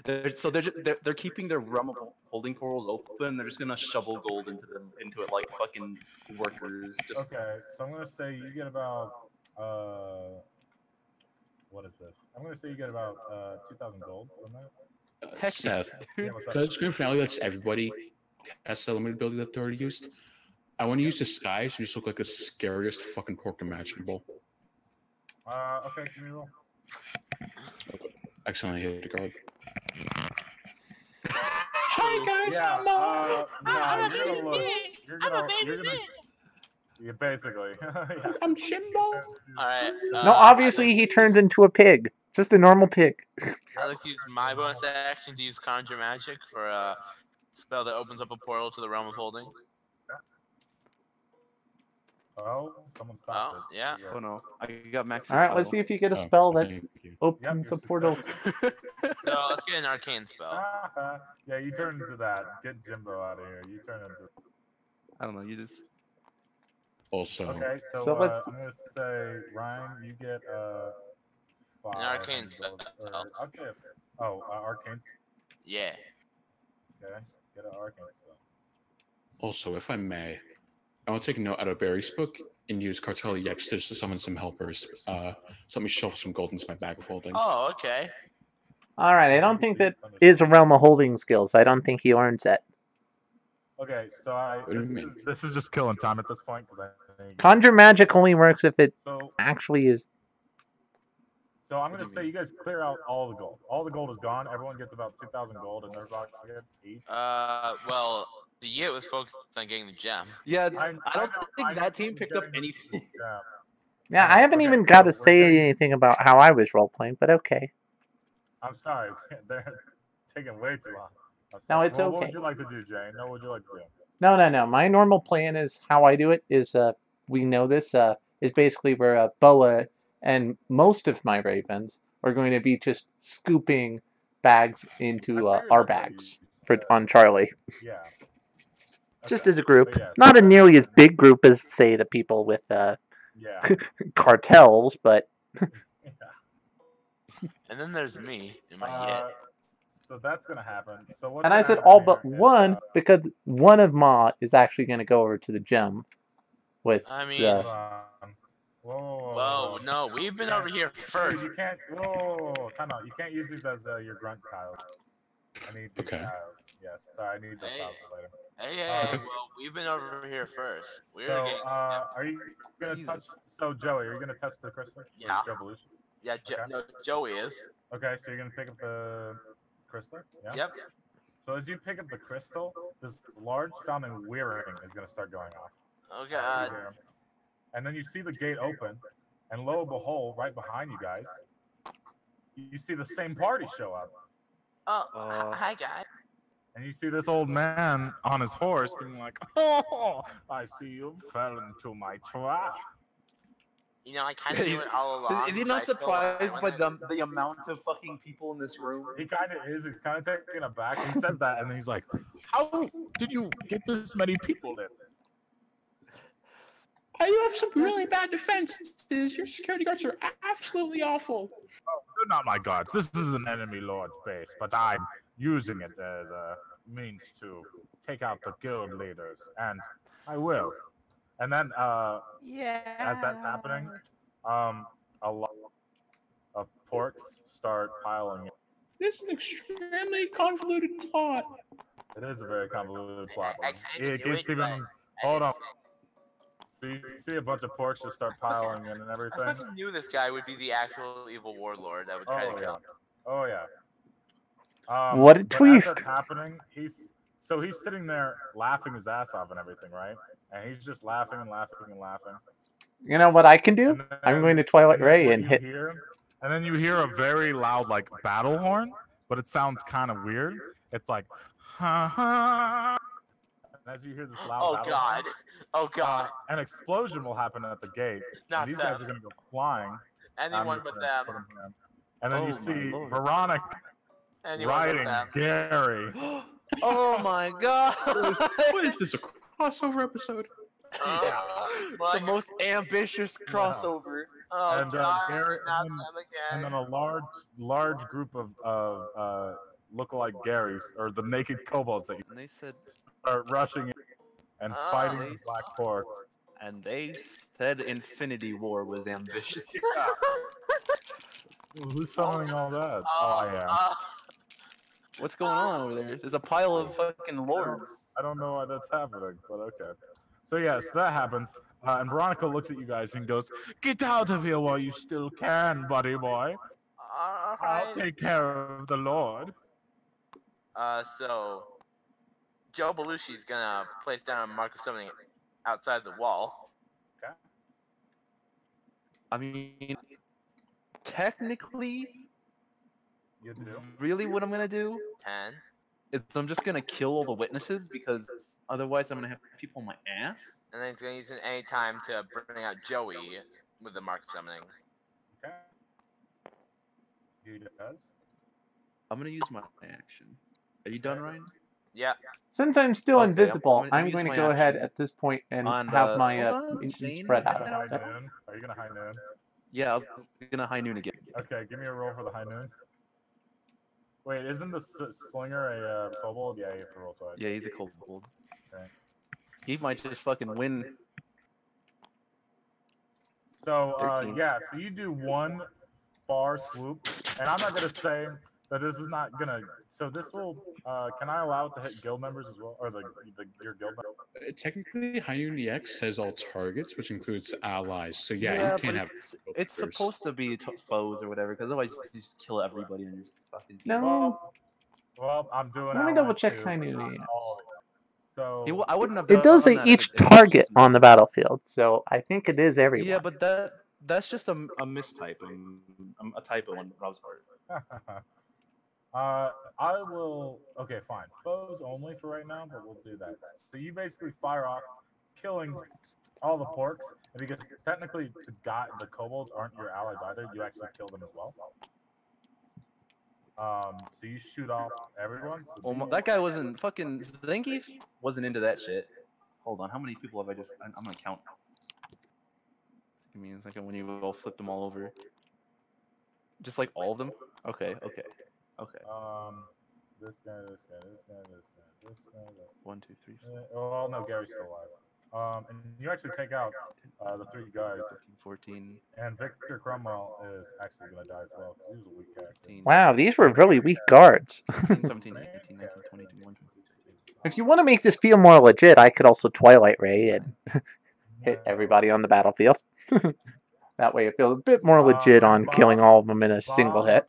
They're keeping their realm of holding portals open. They're just gonna shovel gold into it like fucking workers. Just Okay, so I'm gonna say you get about what is this? I'm gonna say you get about 2,000 gold from that. heck Seth, dude. Yeah, what's up? because Grand Finale lets everybody cast the limited ability that they already used, I want to use disguise and just look like the scariest fucking pork imaginable. Okay, give me a roll. Accidentally hit a guard. Hi guys, Yeah. I'm Mo. No, you're gonna look. You're gonna. Yeah, basically. Yeah. I'm Jimbo. All right. No, obviously he turns into a pig. Just a normal pig. I'd like to use my bonus action to use Conjure Magic for a spell that opens up a portal to the Realm of Holding. Oh, someone stopped it. Yeah. Oh no, I got Max's Alright, let's see if you get a spell that Thank you. opens a portal. So let's get an arcane spell. Yeah, you turn into that. Get Jimbo out of here. You turn into. I don't know. You just. Also, Okay, so, So let's- I'm gonna say Ryan, you get 5. An arcane spell. Okay. Arcane. Yeah. Okay, get an arcane spell. also, if I may, I will take a note out of Barry's book and use Cartel EX to summon some helpers. So let me shuffle some gold into my bag of holding. Oh, okay. Alright, I don't think that is a Realm of Holding skill, so I don't think he earns it. Okay, so do you mean? this is just killing time at this point because I think. Conjure Magic only works if it So actually is. So I'm gonna say you guys clear out all the gold. All the gold is gone. Everyone gets about 2,000 gold in their pockets each. Well, the Yit was focused on getting the gem. Yeah, I I don't know, think I that know team picked up getting anything. Yeah. Yeah, I haven't Okay, even so got to we're say getting- anything about how I was role playing, but okay. I'm sorry, they're taking way too long. I'm No, sorry. it's Well, What okay. would you like to do, Jane? No, what would you like to do? No. My normal plan is how I do it is we know this is basically where Boa and most of my ravens are going to be just scooping bags into I figured our that's what bags you for said. on Charlie. Yeah. Just Okay, as a group, but yeah, so not a that- nearly as big group as say the people with Yeah. cartels, but And then there's me in my Yit. So that's gonna happen. So what's and I gonna said happen all but here is, one because one of Ma is actually going to go over to the gem with I mean, the. hold on. Whoa. whoa, no, we've been over here Dude, first. you can't. Whoa. Time out. You can't use these as your grunt tiles. I need these Okay. tiles. Yes. Sorry, I need those Hey, tiles for later. Hey, well, we've been over here first. We're So, getting. are you gonna Easy. touch? So, Joey, are you gonna touch the crystal? Yeah. Joe Belushi? Yeah, Okay. no, Joey is. Okay, so you're gonna pick up the crystal. Yeah. Yep. So as you pick up the crystal, this large sounding whirring is gonna start going off. Oh god. And then you see the gate open, and lo and behold, right behind you guys, you see the same party show up. Oh, hi guys. And you see this old man on his horse being like, "Oh, I see you fell into my trap." You know, I kind of knew it all along. Is he but not I still surprised went by with the amount of fucking people in this room? He kind of is. He's kind of taken aback. He says that, and then he's like, How did you get this many people in? You have some really bad defenses. Your security guards are absolutely awful. They're not my guards. This is an enemy lord's base, but I'm using it as a means to take out the guild leaders, and I will. And then, as that's happening, a lot of porks start piling in. This is an extremely convoluted plot. It is a very convoluted plot. I kinda It knew gets it, but even. I Hold didn't on. So you see a bunch of porks just start piling in and I everything. fucking knew this guy would be the actual evil warlord that would try to kill him. Oh yeah. What a but twist. As that's happening, he's sitting there laughing his ass off and everything, right? And he's just laughing and laughing and laughing. You know what I can do? And I'm then- going to Twilight and then Ray what and you hit. and then you hear a very loud like battle horn, but it sounds kind of weird. It's like, ha ha. And as you hear this loud Oh battle god. horn, Oh god. an explosion will happen at the gate. Not And these guys them. are gonna go flying. Anyone I'm but gonna them. put 'em here. And then Oh you my see lord. Veronica Anyone but riding them. Gary. Oh my god! What is this, a crossover episode? Oh, the most ambitious crossover. Oh And, god. Gary- Not and then- them And again. then a large group of lookalike Garys or the naked kobolds that you And they said, start rushing in and fighting Oh. the black porks. Infinity War was ambitious. Who's summoning all that? Oh, I am. What's going on over there? There's a pile of fucking lords. I don't know why that's happening, but okay. So yes, that happens. And Veronica looks at you guys and goes, Get out of here while you still can, buddy boy. I'll Alright. take care of the Lord. So Joe Belushi's gonna place down a mark of summoning outside the wall. Okay. I mean, technically, You do. really what I'm gonna do 10. is I'm just gonna kill all the witnesses because otherwise I'm gonna have people on my ass. And then he's gonna use it any time to bring out Joey with the mark of summoning. Okay. He does. I'm gonna use my action. Are you done, Ryan? Yeah. Since I'm still Okay, invisible, I'm I'm use going to my go ahead action at this point and on have the- my hold on, mutants Shane, spread I out. said Gonna I was high So, noon? Are you gonna high noon? Yeah, I was gonna high noon again. Okay, give me a roll for the high noon. Wait, isn't the slinger a kobold? Yeah, you have to roll twice. Yeah, he's a kobold. Okay. He might just fucking win. So 13. yeah, so you do one far swoop, and I'm not gonna say that this is not gonna. So this will. Can I allow it to hit guild members as well, or your guild members? Technically, High Noon EX says all targets, which includes allies. So yeah, you but can't have. it's supposed to be foes or whatever, because otherwise you just kill everybody on your fucking team. no, Well, I'm doing. let me double check too, High but Noon not EX. all of it. So I wouldn't have It done does say that each if it was target just- on the battlefield, so I think it is everyone. Yeah, but that's just a mistype. A typo on Rob's part. I will. Okay, fine. Foes only for right now, but we'll do that. So you basically fire off, killing all the porks, and because technically the kobolds aren't your allies either, you actually kill them as well. So you shoot off everyone. So Well, that guy wasn't fucking Zangief wasn't into that shit. Hold on, how many people have I just? I'm gonna count. Give me a second when you all flipped them all over. Just like all of them? Okay. This guy, this guy, this guy, this guy, this guy, this. 1, 2, 3, 4. Well, no, Gary's still alive. And you actually take out the 3 guys, 13, 14. and Victor Cromwell is actually gonna die as well because he was a weak character. 15, Wow, these were really weak guards. 16, 17, 18, 19, 20, 21, 22, 23. If you want to make this feel more legit, I could also Twilight Ray and hit everybody on the battlefield. That way it feels a bit more legit on killing all of them in a single hit.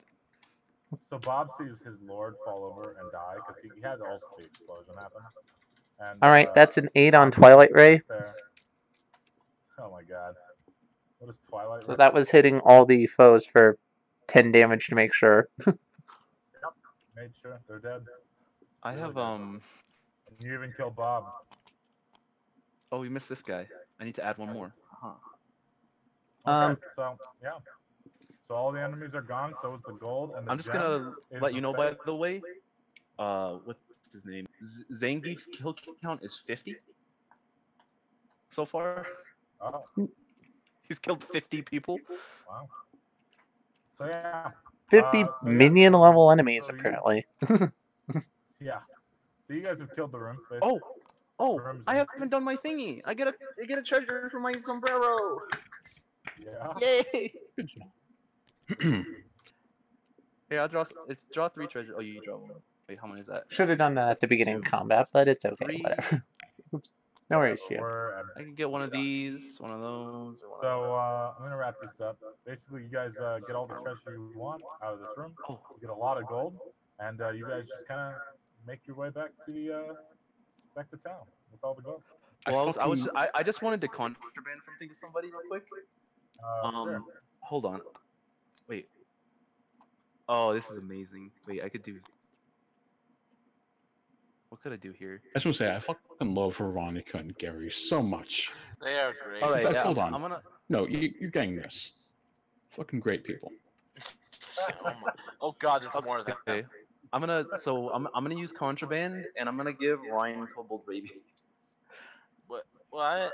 So Bob sees his lord fall over and die because he had also the explosion happen. And, Alright, that's an 8 on Twilight Ray. There. Oh my god. What is Twilight So Ray? that was hitting all the foes for 10 damage to make sure. Yep. Made sure they're dead. I have And you even killed Bob. Oh, we missed this guy. I need to add one more. Huh. Okay, so yeah. So all the enemies are gone. So is the gold and the I'm just gem gonna is let the you know, fate. by the way. What's his name? Zangief's kill count is 50 so far. Oh, He's killed 50 people. wow. So yeah. 50 minion level enemies, apparently. Yeah. So you guys have killed the room. Oh, I haven't done my thingy. I get a treasure for my sombrero. Yeah. Yay! Good job. Here, I'll draw. It's draw 3 treasure. Oh, you draw 1. Wait, how many is that? Should have done that at the beginning of 2, combat, but it's okay, 3. whatever. Oops. No worries, Gio. I can get one of these, one of those, or one of So I'm gonna wrap this up. Basically, you guys get all the treasure you want out of this room. Oh. You get a lot of gold, and you guys just kind of make your way back to back to town with all the gold. Well, I just wanted to contraband something to somebody real quick. Sure. Hold on. Wait. Oh, this is amazing. Wait, I could do. What could I do here? I just want to say, I fucking love Veronica and Gary so much. They are great. All right, In fact, yeah, hold on. I'm gonna. No, you're getting this. Fucking great people. Oh god, there's more of that. Okay. I'm gonna use contraband, and I'm gonna give Ryan kobold rabies. What? Why?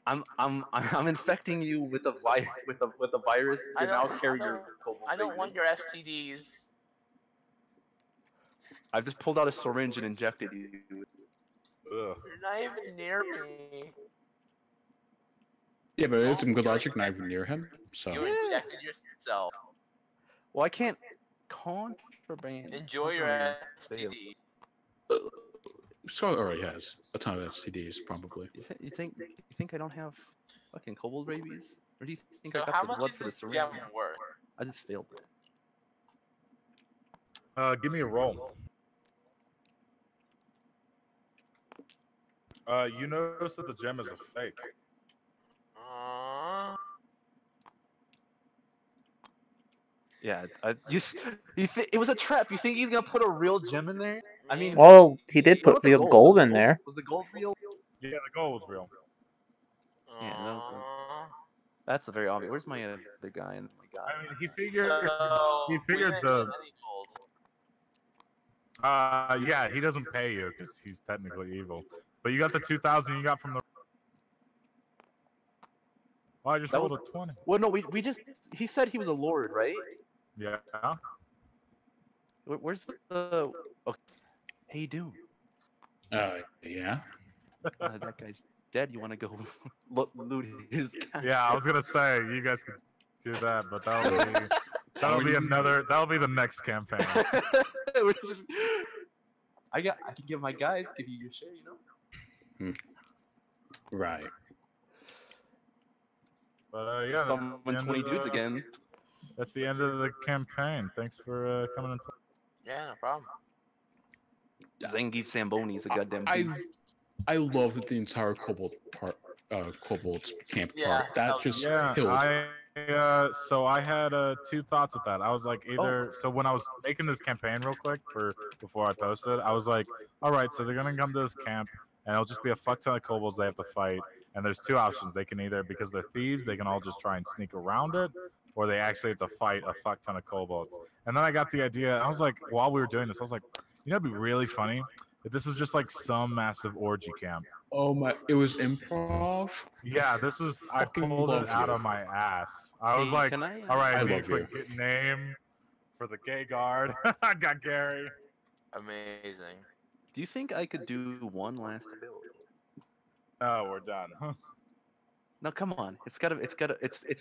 I'm infecting you with a virus. You now carry your kobold I don't rabies. want your STDs. I've just pulled out a syringe and injected you. Ugh. You're not even near me. Yeah, but it's some good logic not even near him. So You injected yourself. Well, I can't contraband. Enjoy your Fail. STD. Scott already has a ton of STDs, probably. You think I don't have fucking kobold rabies? Or do you think So I how got the much blood is for the this syringe? gem worth? I just failed it. Give me a roll. You notice that the gem is a fake. Yeah, it was a trap. You think he's gonna put a real gem in there? I mean, Well, he did what put about the real gold? gold Was in there. Was the gold real? Yeah, the gold was real. Yeah, that's a very obvious. Where's my other guy? And my guy. I mean, he figured So, he we figured didn't the get any gold. yeah, he doesn't pay you because he's technically evil. But you got the 2,000 you got from the. Oh, I just That rolled was- a 20. Well, no, we just. He said he was a lord, right? Yeah. Where's the? Okay. Hey, Doom. Yeah. That guy's dead. You want to go loot his castle? Yeah, I was gonna say you guys could do that, but that'll be the next campaign. We're just- I can give my guys give you your share, you know. Right. But yeah, that's the Summon end 20 of dudes the- again. That's the end of the campaign. Thanks for coming and playing. Yeah, no problem. Zangief Zamboni is a goddamn beast. I love that the entire Kobold camp Yeah, part. That that was just Yeah, killed. so I had two thoughts with that. I was like, either so when I was making this campaign real quick before I posted, I was like, all right, so they're gonna come to this camp and it'll just be a fuck ton of kobolds they have to fight. And there's two options. They can either, because they're thieves, they can all just try and sneak around it, or they actually have to fight a fuck ton of kobolds. And then I got the idea. I was like, while we were doing this, I was like, you know, it'd be really funny if this was just like some massive orgy camp. Oh my! It was improv. Yeah, this was. I Fucking pulled it love out you. of my ass. I was Hey, like, can I, all right, I I need a love quick name for the gay guard. I got Gary. Amazing. Do you think I could do one last ability? Oh, we're done. No, come on. It's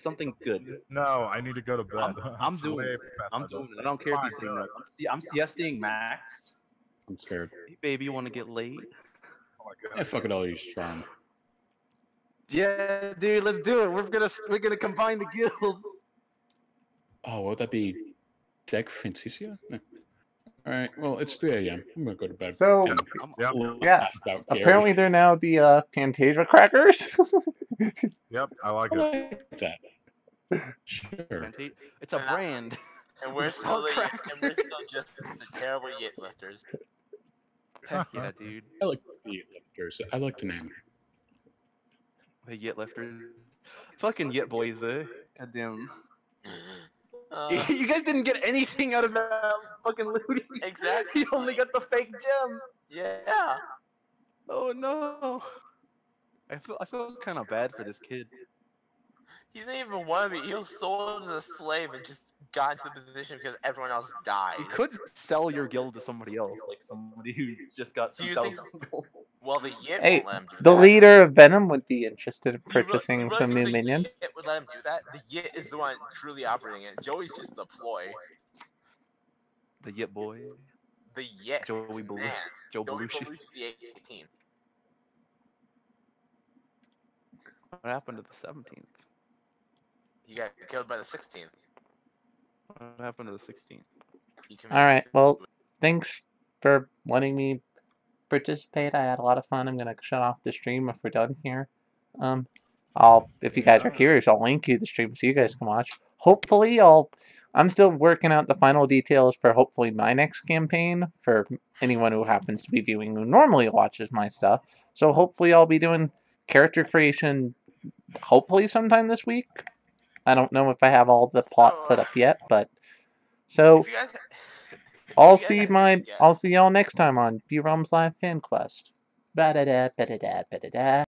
something good. No, I need to go to bed. I'm It's doing way it. past I'm my doing it. bedtime. I don't care if Fine, he's saying do no. it. I'm siestaing Max. I'm scared. Hey, baby, you want to get laid? Oh my God. Yeah, fuck it. I'll use charm. Yeah, dude, let's do it. We're gonna combine the guilds. Oh, would that be Deck Fantasia? Yeah. All right. Well, it's 3 a.m. I'm gonna go to bed. So- and Yep. Yeah, laugh about Gary. Apparently they're now the Fantasia crackers. Yep, I like I it. like that. Sure. It's a brand. And we're It's all still crackers. just the terrible yit lifters. Heck yeah, dude. I like the Yit lifters. I like the name. The Yit lifters. Fucking Yit boys, eh? Goddamn. You guys didn't get anything out of that fucking looting. Exactly. You only got the fake gem. Yeah. Oh no. I feel kind of bad for this kid. He's not even one of it. He was sold as a slave and just got into the position because everyone else died. You could sell your guild to somebody else, like somebody who just got Do you 2,000 think- gold. Well, the Yit Hey, won't let him do The that. leader of Venom would be interested in Do you purchasing really some think new the minions. Yit would let him do that? The Yit is the one truly operating it. Joey's just the ploy. The Yit boy. The Yit. Joey Belushi. Man. Joe Joey Belushi. Belushi, the 18. What happened to the 17th? He got killed by the 16th. What happened to the 16th? He committed All right, suicide. well, thanks for letting me participate. I had a lot of fun. I'm gonna shut off the stream if we're done here. If you guys are curious, I'll link you the stream so you guys can watch. Hopefully, I'm still working out the final details for hopefully my next campaign for anyone who happens to be viewing who normally watches my stuff. So hopefully, I'll be doing character creation hopefully sometime this week. I don't know if I have all the plots set up yet, but so If you guys, I'll if you guys see have my any- I'll see y'all next time on Urealms Live Fan Quest. Ba-da-da, ba-da-da, ba-da-da.